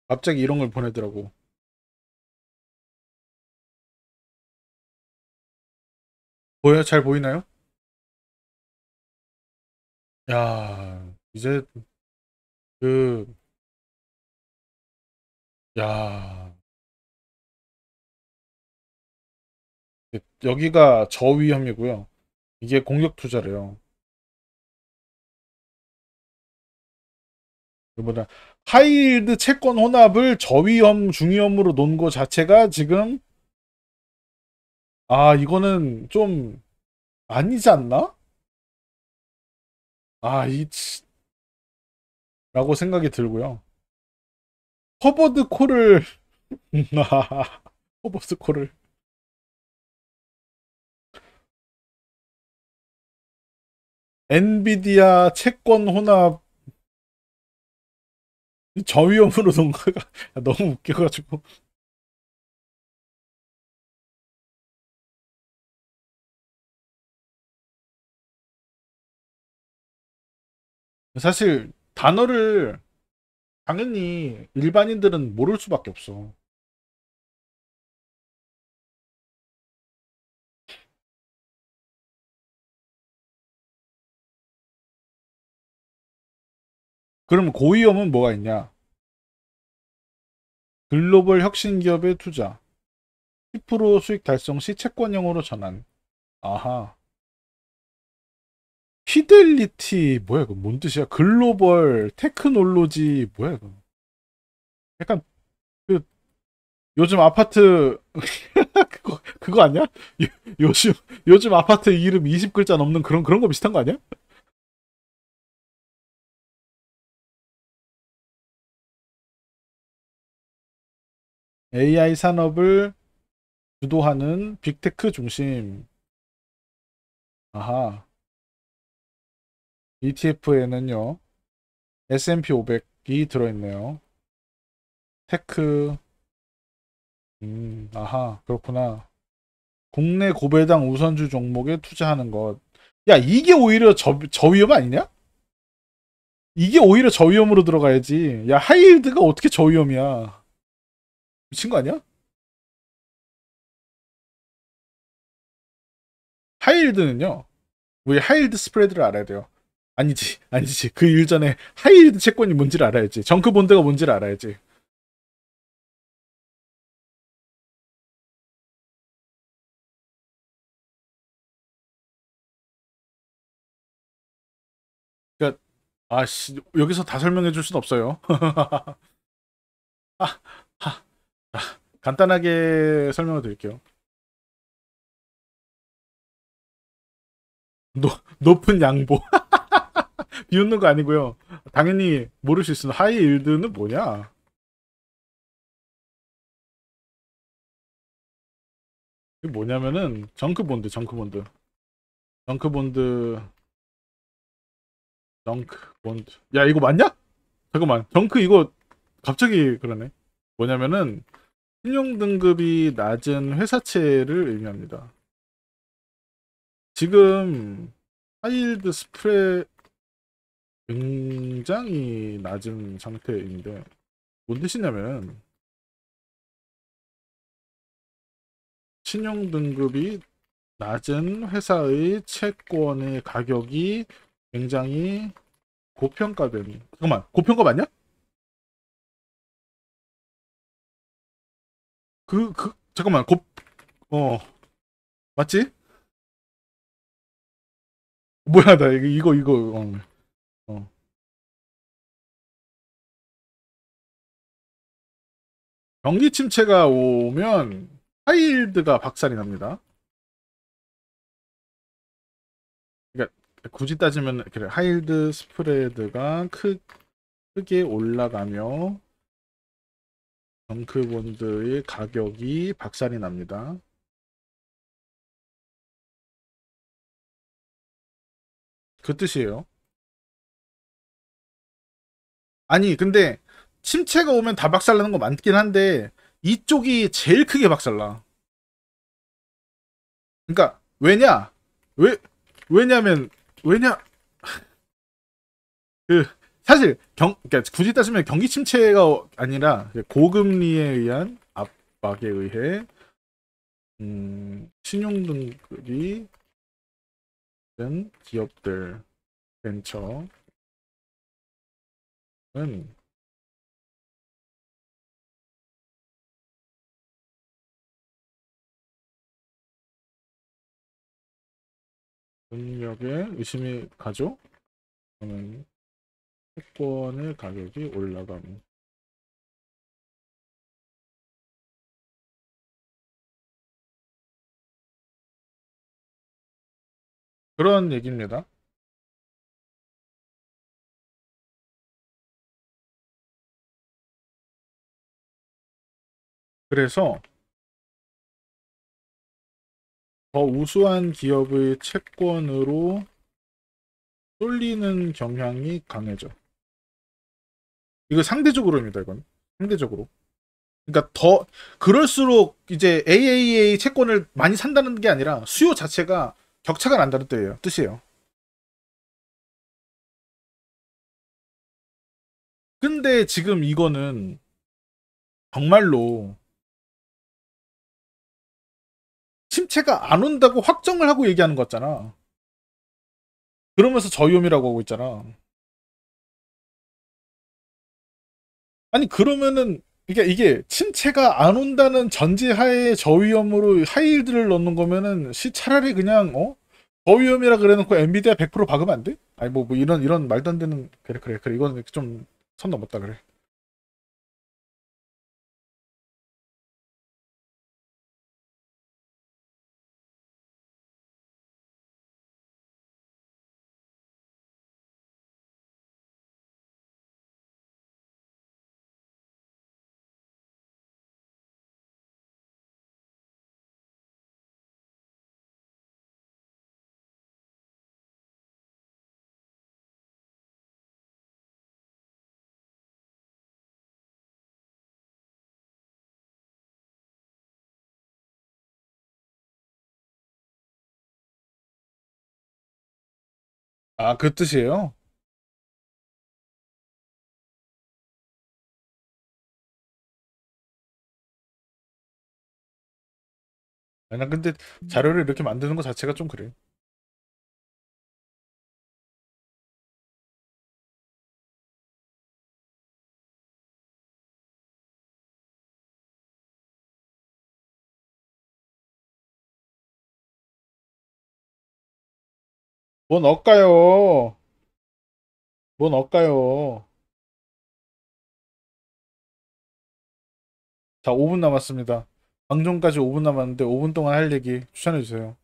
갑자기 이런 걸 보내더라고. 보여요? 잘 보이나요? 야, 이제 그 야, 여기가 저위험이고요. 이게 공격 투자래요. 그보다 하이힐드 채권 혼합을 저위험 중위험으로 놓은 거 자체가 지금 이거는 좀 아니지 않나? 라고 생각이 들고요. 허버드 콜을 허버드 콜을 엔비디아 채권 혼합 저위험으로 놓은 거가 너무 웃겨가지고 사실 단어를 당연히 일반인들은 모를 수밖에 없어. 그럼 고위험은 뭐가 있냐? 글로벌 혁신 기업의 투자, 10% 수익 달성 시 채권형으로 전환. 아하. 피델리티 뭐야 이거 뭔 뜻이야? 글로벌 테크놀로지 뭐야 이거? 약간 그 요즘 아파트 그거 아니야? 요즘 요즘 아파트 이름 20글자 넘는 그런 거 비슷한 거 아니야? AI 산업을 주도하는 빅테크 중심. 아하. ETF에는요. S&P 500이 들어있네요. 테크. 아하. 그렇구나. 국내 고배당 우선주 종목에 투자하는 것. 야, 이게 오히려 저위험 아니냐? 이게 오히려 저위험으로 들어가야지. 야, 하이힐드가 어떻게 저위험이야? 미친 거 아니야? 하이힐드는요. 우리 하이힐드 스프레드를 알아야 돼요. 아니지, 아니지. 그 일전에 하이힐드 채권이 뭔지를 알아야지. 정크본드가 뭔지를 알아야지. 그러니까 아씨 여기서 다 설명해 줄 순 없어요. 아, 아, 간단하게 설명을 드릴게요. 노, 높은 양보. 비웃는 거 아니고요. 당연히 모를 수 있으면 하이힐드는 뭐냐? 이게 뭐냐면은 정크본드, 정크본드, 정크본드, 정크본드. 야 이거 맞냐? 잠깐만, 정크 이거 갑자기 그러네. 뭐냐면은 신용 등급이 낮은 회사채를 의미합니다. 지금 하이힐드 스프레 굉장히 낮은 상태인데 뭔 뜻이냐면 신용 등급이 낮은 회사의 채권의 가격이 굉장히 고평가된. 잠깐만, 고평가 맞냐? 잠깐만, 어 맞지? 뭐야 나 이거 어. 경기 침체가 오면 하이힐드가 박살이 납니다. 그러니까 굳이 따지면 그래 하이힐드 스프레드가 크게 올라가며 덩크본드의 가격이 박살이 납니다. 그 뜻이에요. 아니 근데 침체가 오면 다 박살나는 거 많긴 한데 이쪽이 제일 크게 박살나. 그러니까 왜냐? 왜 왜냐면 왜냐 그 사실 그러니까 굳이 따지면 경기 침체가 아니라 고금리에 의한 압박에 의해 신용등급이 된 기업들 벤처는 능력에 의심이 가죠. 그러면 채권의 가격이 올라가는 그런 얘기입니다. 그래서 더 우수한 기업의 채권으로 쏠리는 경향이 강해져. 이거 상대적으로입니다, 이건. 상대적으로. 그러니까 더 그럴수록 이제 AAA 채권을 많이 산다는 게 아니라 수요 자체가 격차가 난다는 뜻이에요. 근데 지금 이거는 정말로 침체가 안 온다고 확정을 하고 얘기하는 거잖아. 그러면서 저위험이라고 하고 있잖아. 아니 그러면은 이게 침체가 안 온다는 전제하에 저위험으로 하이힐드를 넣는 거면은 차라리 그냥 저위험이라 그래놓고 엔비디아 100% 박으면 안 돼? 아니 뭐 이런 말도 안 되는 그래 이거는 좀 선 넘었다 그래. 아, 그 뜻이에요? 아니, 난 근데 자료를 이렇게 만드는 것 자체가 좀 그래. 뭔 엇가요? 뭔 엇가요? 자, 5분 남았습니다. 방송까지 5분 남았는데 5분 동안 할 얘기 추천해 주세요.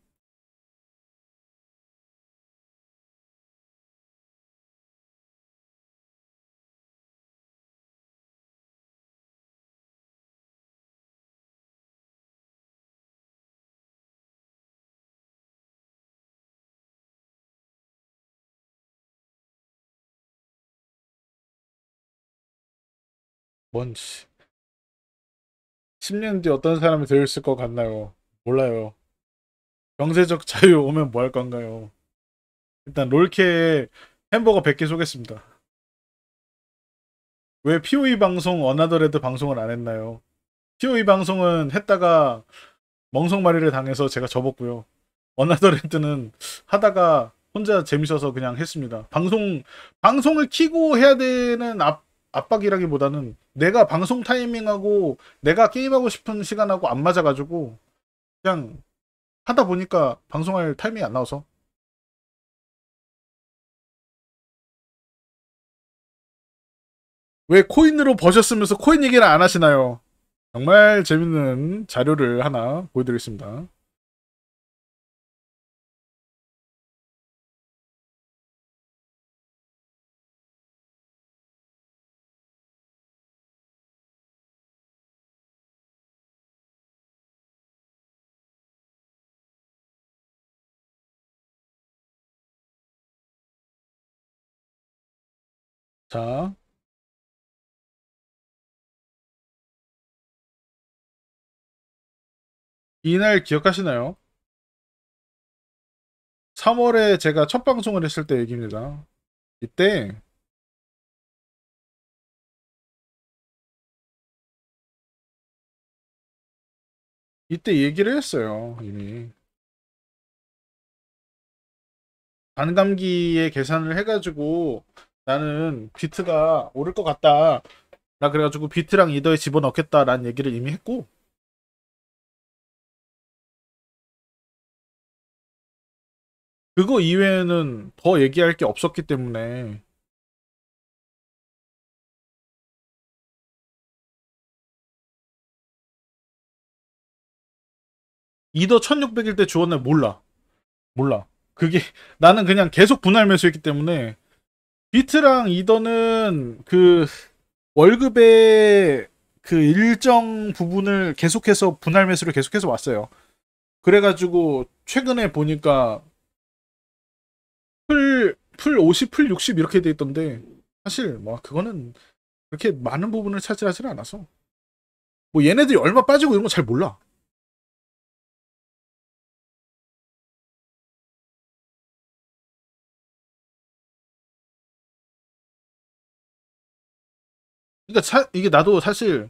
뭔 씨. 10년 뒤 어떤 사람이 되었을 것 같나요? 몰라요. 경제적 자유 오면 뭐 할 건가요? 일단 롤케 햄버거 100개 쏘겠습니다. 왜 POE 방송 어나더레드 방송을 안 했나요? POE 방송은 했다가 멍석마리를 당해서 제가 접었고요. 어나더레드는 하다가 혼자 재밌어서 그냥 했습니다. 방송을 키고 해야 되는 압박이라기보다는 내가 방송 타이밍하고 내가 게임하고 싶은 시간하고 안 맞아가지고 그냥 하다 보니까 방송할 타이밍이 안 나와서. 왜 코인으로 버셨으면서 코인 얘기를 안 하시나요? 정말 재밌는 자료를 하나 보여드리겠습니다. 자, 이날 기억하시나요? 3월에 제가 첫 방송을 했을 때 얘기입니다. 이때 이때 얘기를 했어요. 이미 반감기에 계산을 해가지고 나는 비트가 오를 것 같다. 나 그래가지고 비트랑 이더에 집어넣겠다라는 얘기를 이미 했고, 그거 이외에는 더 얘기할 게 없었기 때문에. 이더 1600일 때 주었나 몰라. 몰라. 그게 나는 그냥 계속 분할 매수했기 때문에. 비트랑 이더는 그 월급의 그 일정 부분을 계속해서 분할 매수를 계속해서 왔어요. 그래가지고 최근에 보니까 풀 50, 풀 60 이렇게 돼 있던데, 사실 뭐 그거는 그렇게 많은 부분을 차지하지 않아서 뭐 얘네들이 얼마 빠지고 이런 거 잘 몰라. 그러니까 이게 나도 사실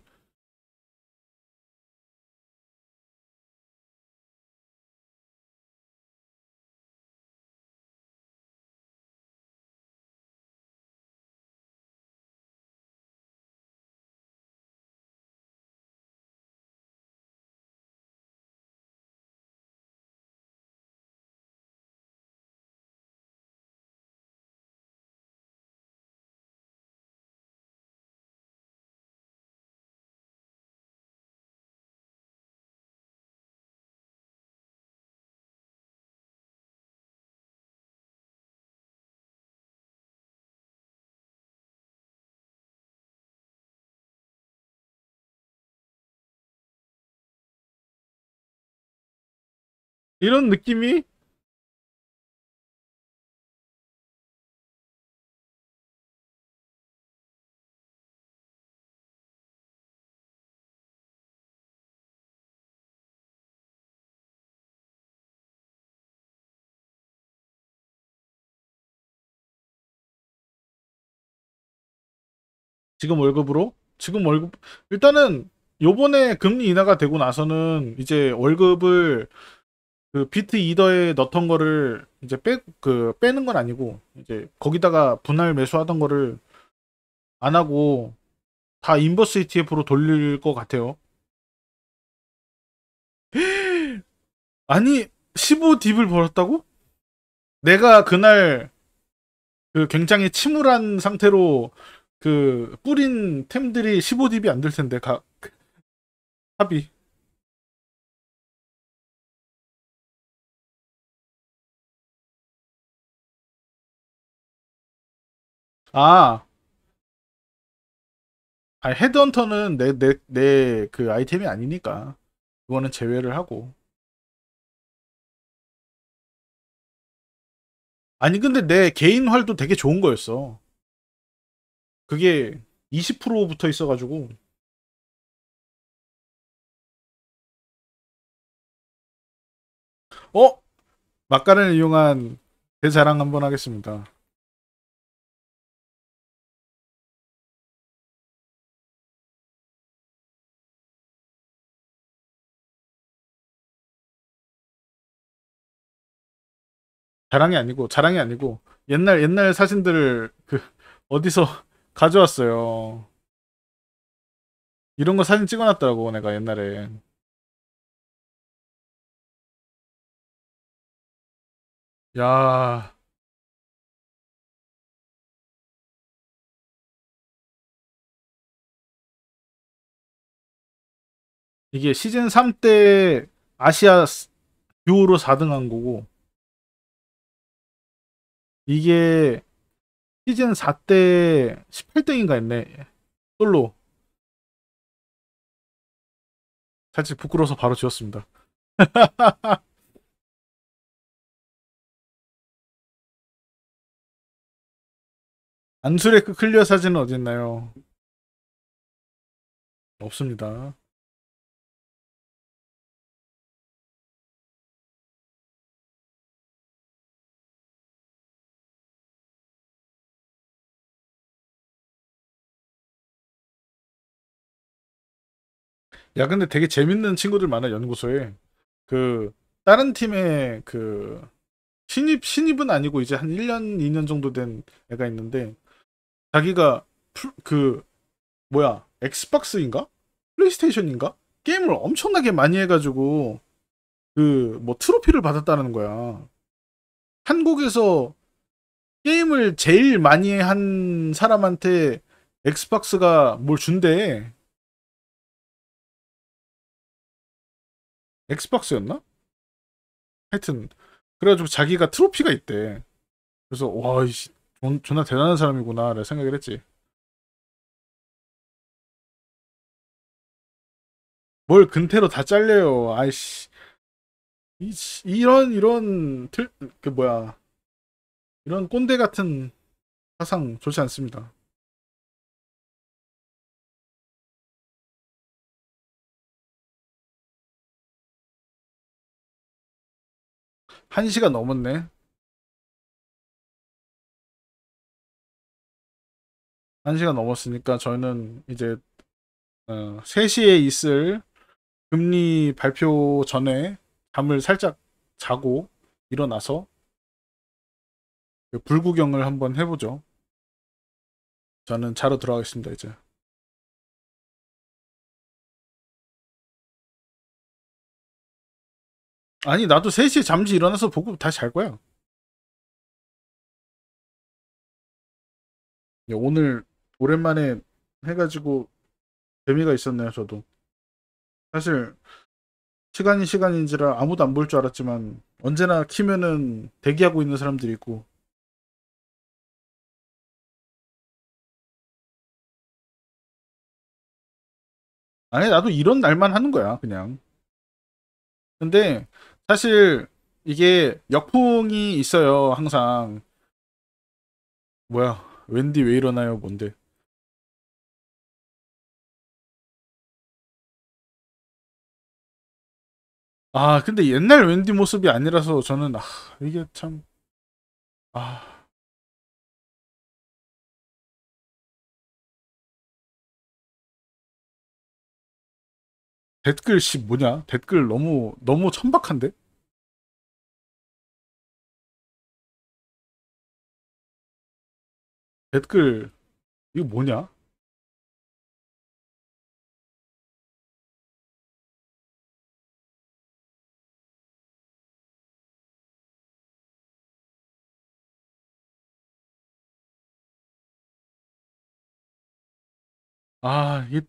이런 느낌이. 지금 월급으로? 지금 월급 일단은 요번에 금리 인하가 되고 나서는 이제 월급을 그 비트 이더에 넣던 거를 이제 빼는 건 아니고 이제 거기다가 분할 매수하던 거를 안 하고 다 인버스 ETF로 돌릴 것 같아요. 아니 15딥을 벌었다고? 내가 그날 그 굉장히 침울한 상태로 그 뿌린 템들이 15딥이 안 될 텐데 합이. 아, 헤드헌터는 내 그 아이템이 아니니까 그거는 제외를 하고. 아니 근데 내 개인 활도 되게 좋은 거였어. 그게 20% 붙어 있어가지고. 어? 막간을 이용한 대자랑 한번 하겠습니다. 자랑이 아니고 옛날 사진들을 그 어디서 가져왔어요. 이런 거 사진 찍어놨더라고 내가 옛날에. 야, 이게 시즌 3 때 아시아 듀오로 4등 한 거고, 이게 시즌 4 때 18등인가 했네. 솔로. 살짝 부끄러워서 바로 지웠습니다. 안수레크 클리어 사진은 어디 있나요? 없습니다. 야, 근데 되게 재밌는 친구들 많아, 연구소에. 그, 다른 팀에 그, 신입은 아니고 이제 한 1년, 2년 정도 된 애가 있는데, 자기가, 뭐야, 엑스박스인가? 플레이스테이션인가? 게임을 엄청나게 많이 해가지고, 뭐, 트로피를 받았다는 거야. 한국에서 게임을 제일 많이 한 사람한테 엑스박스가 뭘 준대. 엑스박스였나? 하여튼, 그래가지고 자기가 트로피가 있대. 그래서, 와, 이씨, 존나 대단한 사람이구나, 라는 생각을 했지. 뭘 근태로 다 잘려요. 아이씨. 그 뭐야. 이런 꼰대 같은 사상 좋지 않습니다. 1시간 넘었네. 1시간 넘었으니까 저희는 이제 3시에 있을 금리 발표 전에 잠을 살짝 자고 일어나서 그 불구경을 한번 해보죠. 저는 자러 들어가겠습니다, 이제. 아니, 나도 3시에 잠시 일어나서 보고 다시 잘 거야. 오늘 오랜만에 해가지고 재미가 있었네요, 저도. 사실 시간인지라 아무도 안 볼 줄 알았지만 언제나 키면은 대기하고 있는 사람들이 있고. 아니 나도 이런 날만 하는 거야 그냥. 근데 사실 이게 역풍이 있어요 항상. 뭐야, 웬디 왜 이러나요? 뭔데? 아 근데 옛날 웬디 모습이 아니라서 저는 이게 참. 아 댓글 씨 뭐냐? 댓글 너무 너무 천박한데? 댓글 이거 뭐냐? 아, 이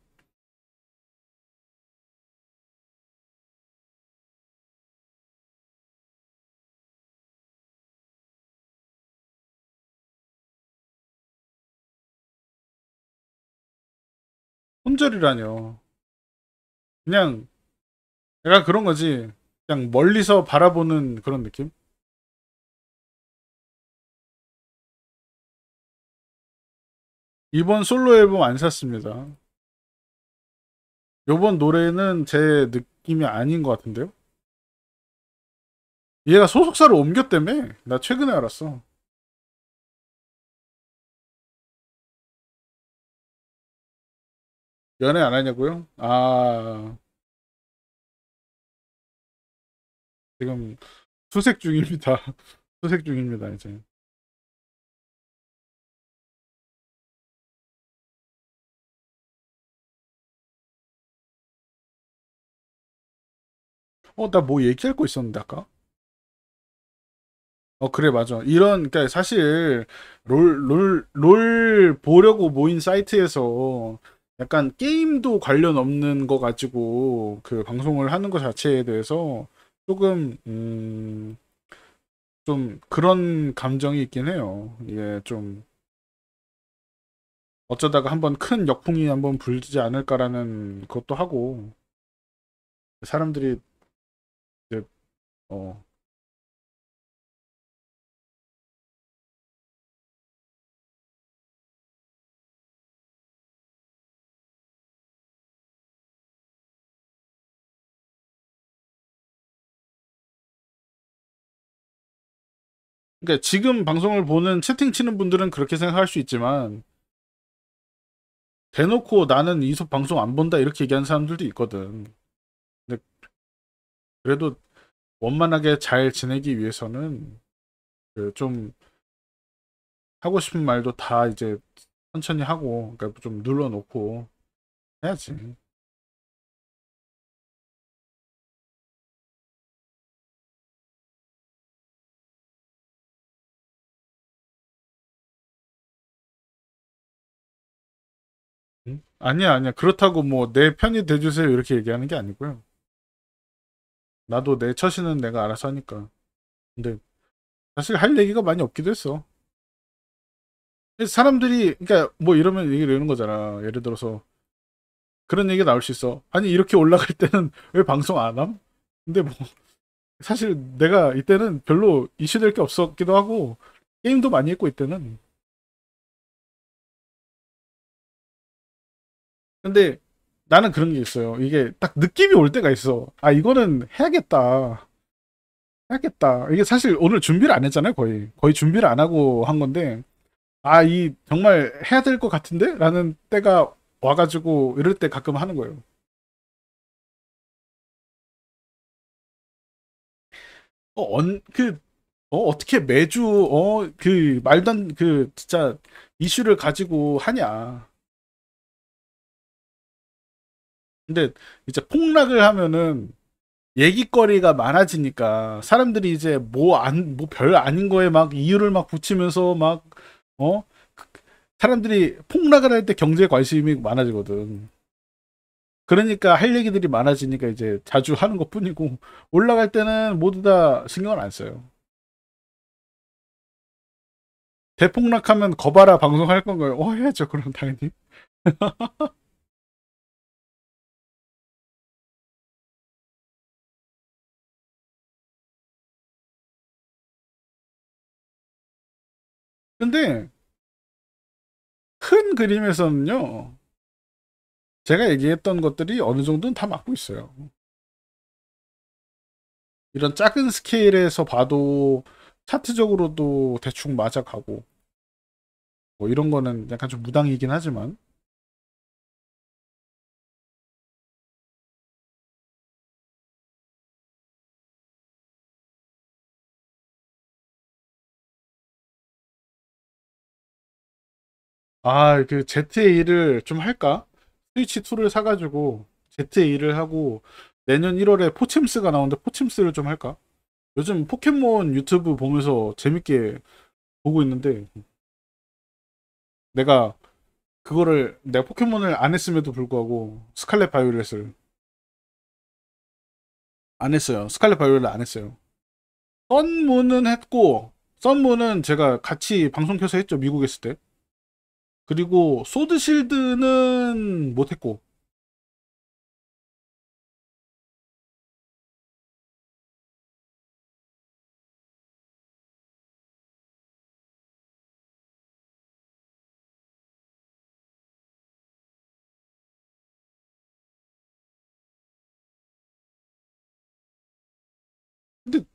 손절이라뇨. 그냥 약간 그런 거지. 그냥 멀리서 바라보는 그런 느낌? 이번 솔로 앨범 안 샀습니다. 요번 노래는 제 느낌이 아닌 것 같은데요? 얘가 소속사를 옮겼다며? 나 최근에 알았어. 연애 안 하냐고요? 아, 지금 수색 중입니다. 수색 중입니다, 이제. 나 뭐 얘기할 거 있었는데, 아까? 그래, 맞아. 그러니까 사실, 롤 보려고 모인 사이트에서 약간 게임도 관련 없는 거 가지고 그 방송을 하는 것 자체에 대해서 조금, 좀 그런 감정이 있긴 해요. 이게 좀 어쩌다가 한번 큰 역풍이 한번 불지 않을까라는 것도 하고, 사람들이 이제, 어, 그러니까 지금 방송을 보는 채팅 치는 분들은 그렇게 생각할 수 있지만, 대놓고 나는 이속 방송 안 본다 이렇게 얘기하는 사람들도 있거든. 근데 그래도 원만하게 잘 지내기 위해서는 그좀 하고 싶은 말도 다 이제 천천히 하고, 그러니까 좀 눌러놓고 해야지. 응? 아니야, 아니야. 그렇다고 뭐 내 편이 돼주세요 이렇게 얘기하는 게 아니고요. 나도 내 처신은 내가 알아서 하니까. 근데 사실 할 얘기가 많이 없기도 했어. 사람들이 그러니까 뭐 이러면 얘기를 하는 거잖아. 예를 들어서 그런 얘기가 나올 수 있어. 아니 이렇게 올라갈 때는 왜 방송 안 함? 근데 뭐 사실 내가 이때는 별로 이슈될 게 없었기도 하고 게임도 많이 했고 이때는. 근데 나는 그런 게 있어요. 이게 딱 느낌이 올 때가 있어. 아 이거는 해야겠다. 해야겠다. 이게 사실 오늘 준비를 안 했잖아요. 거의 준비를 안 하고 한 건데 아 이 정말 해야 될 것 같은데? 라는 때가 와가지고 이럴 때 가끔 하는 거예요. 그 어떻게 매주 그 말도 안 그 진짜 이슈를 가지고 하냐. 근데 이제 폭락을 하면은 얘기거리가 많아지니까 사람들이 이제 뭐 별 아닌 거에 막 이유를 막 붙이면서 막 어? 사람들이 폭락을 할 때 경제에 관심이 많아지거든. 그러니까 할 얘기들이 많아지니까 이제 자주 하는 것뿐이고 올라갈 때는 모두 다 신경을 안 써요. 대폭락하면 거봐라 방송할 건가요? 해야죠. 그럼 당연히. 근데 큰 그림에서는요. 제가 얘기했던 것들이 어느 정도는 다 맞고 있어요. 이런 작은 스케일에서 봐도 차트적으로도 대충 맞아가고 뭐 이런 거는 약간 좀 무당이긴 하지만 아, 그 ZA를 좀 할까? 스위치 2를 사가지고 ZA를 하고 내년 1월에 포챔스가 나오는데 포챔스를 좀 할까? 요즘 포켓몬 유튜브 보면서 재밌게 보고 있는데 내가 내가 포켓몬을 안 했음에도 불구하고 스칼렛 바이올렛을 안 했어요. 스칼렛 바이올렛 안 했어요. 썬문은 했고 썬문은 제가 같이 방송 켜서 했죠. 미국에 있을 때. 그리고 소드실드는 못했고. 근데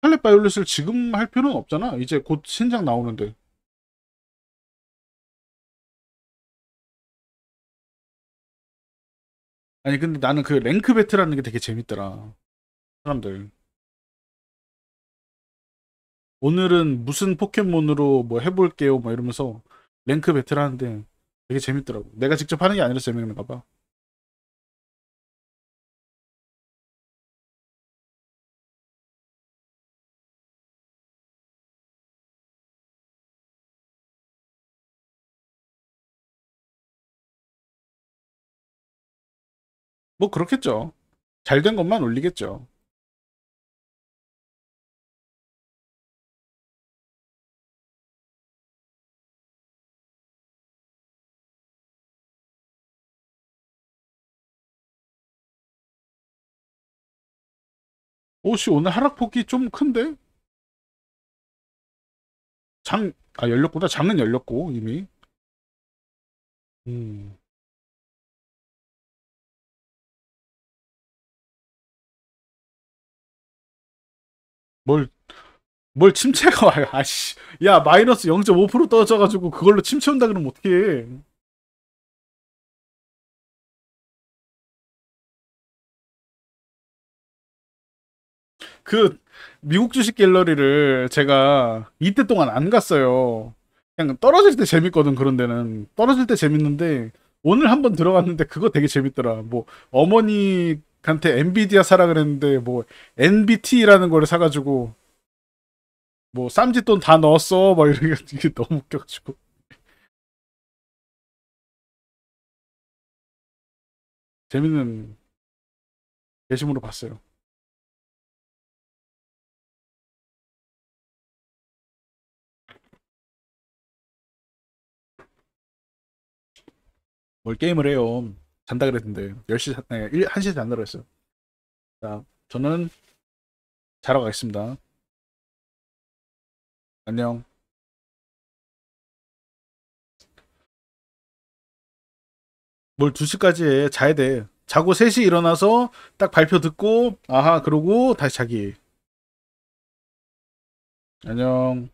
스칼렛 바이올렛을 지금 할 필요는 없잖아. 이제 곧 신작 나오는데. 아니 근데 나는 그 랭크 배틀하는 게 되게 재밌더라. 사람들. 오늘은 무슨 포켓몬으로 뭐 해볼게요. 막 이러면서 랭크 배틀 하는데 되게 재밌더라고. 내가 직접 하는 게 아니라 재밌는가 봐. 뭐 그렇겠죠. 잘 된 것만 올리겠죠. 오씨 오늘 하락폭이 좀 큰데? 열렸구나. 장은 열렸고 이미. 음. 뭘 뭘 침체가 와요. 아씨. 야, 마이너스 0.5% 떨어져가지고 그걸로 침체 온다 그러면 어떡해. 그 미국 주식 갤러리를 제가 이때 동안 안 갔어요. 그냥 떨어질 때 재밌거든. 그런 데는 떨어질 때 재밌는데 오늘 한번 들어갔는데 그거 되게 재밌더라. 뭐 어머니한테 엔비디아 사라 그랬는데 뭐 NBT라는 거를 사가지고 뭐 쌈짓돈 다 넣었어. 막 이렇게 이게 너무 웃겨가지고 재밌는 게시물로 봤어요. 뭘 게임을 해요. 잔다 그랬는데 10시, 1시에 잔다 그랬어요. 자, 저는 자러 가겠습니다. 안녕. 뭘 2시까지 해. 자야 돼. 자고 3시 일어나서 딱 발표 듣고, 아하, 그러고 다시 자기. 안녕.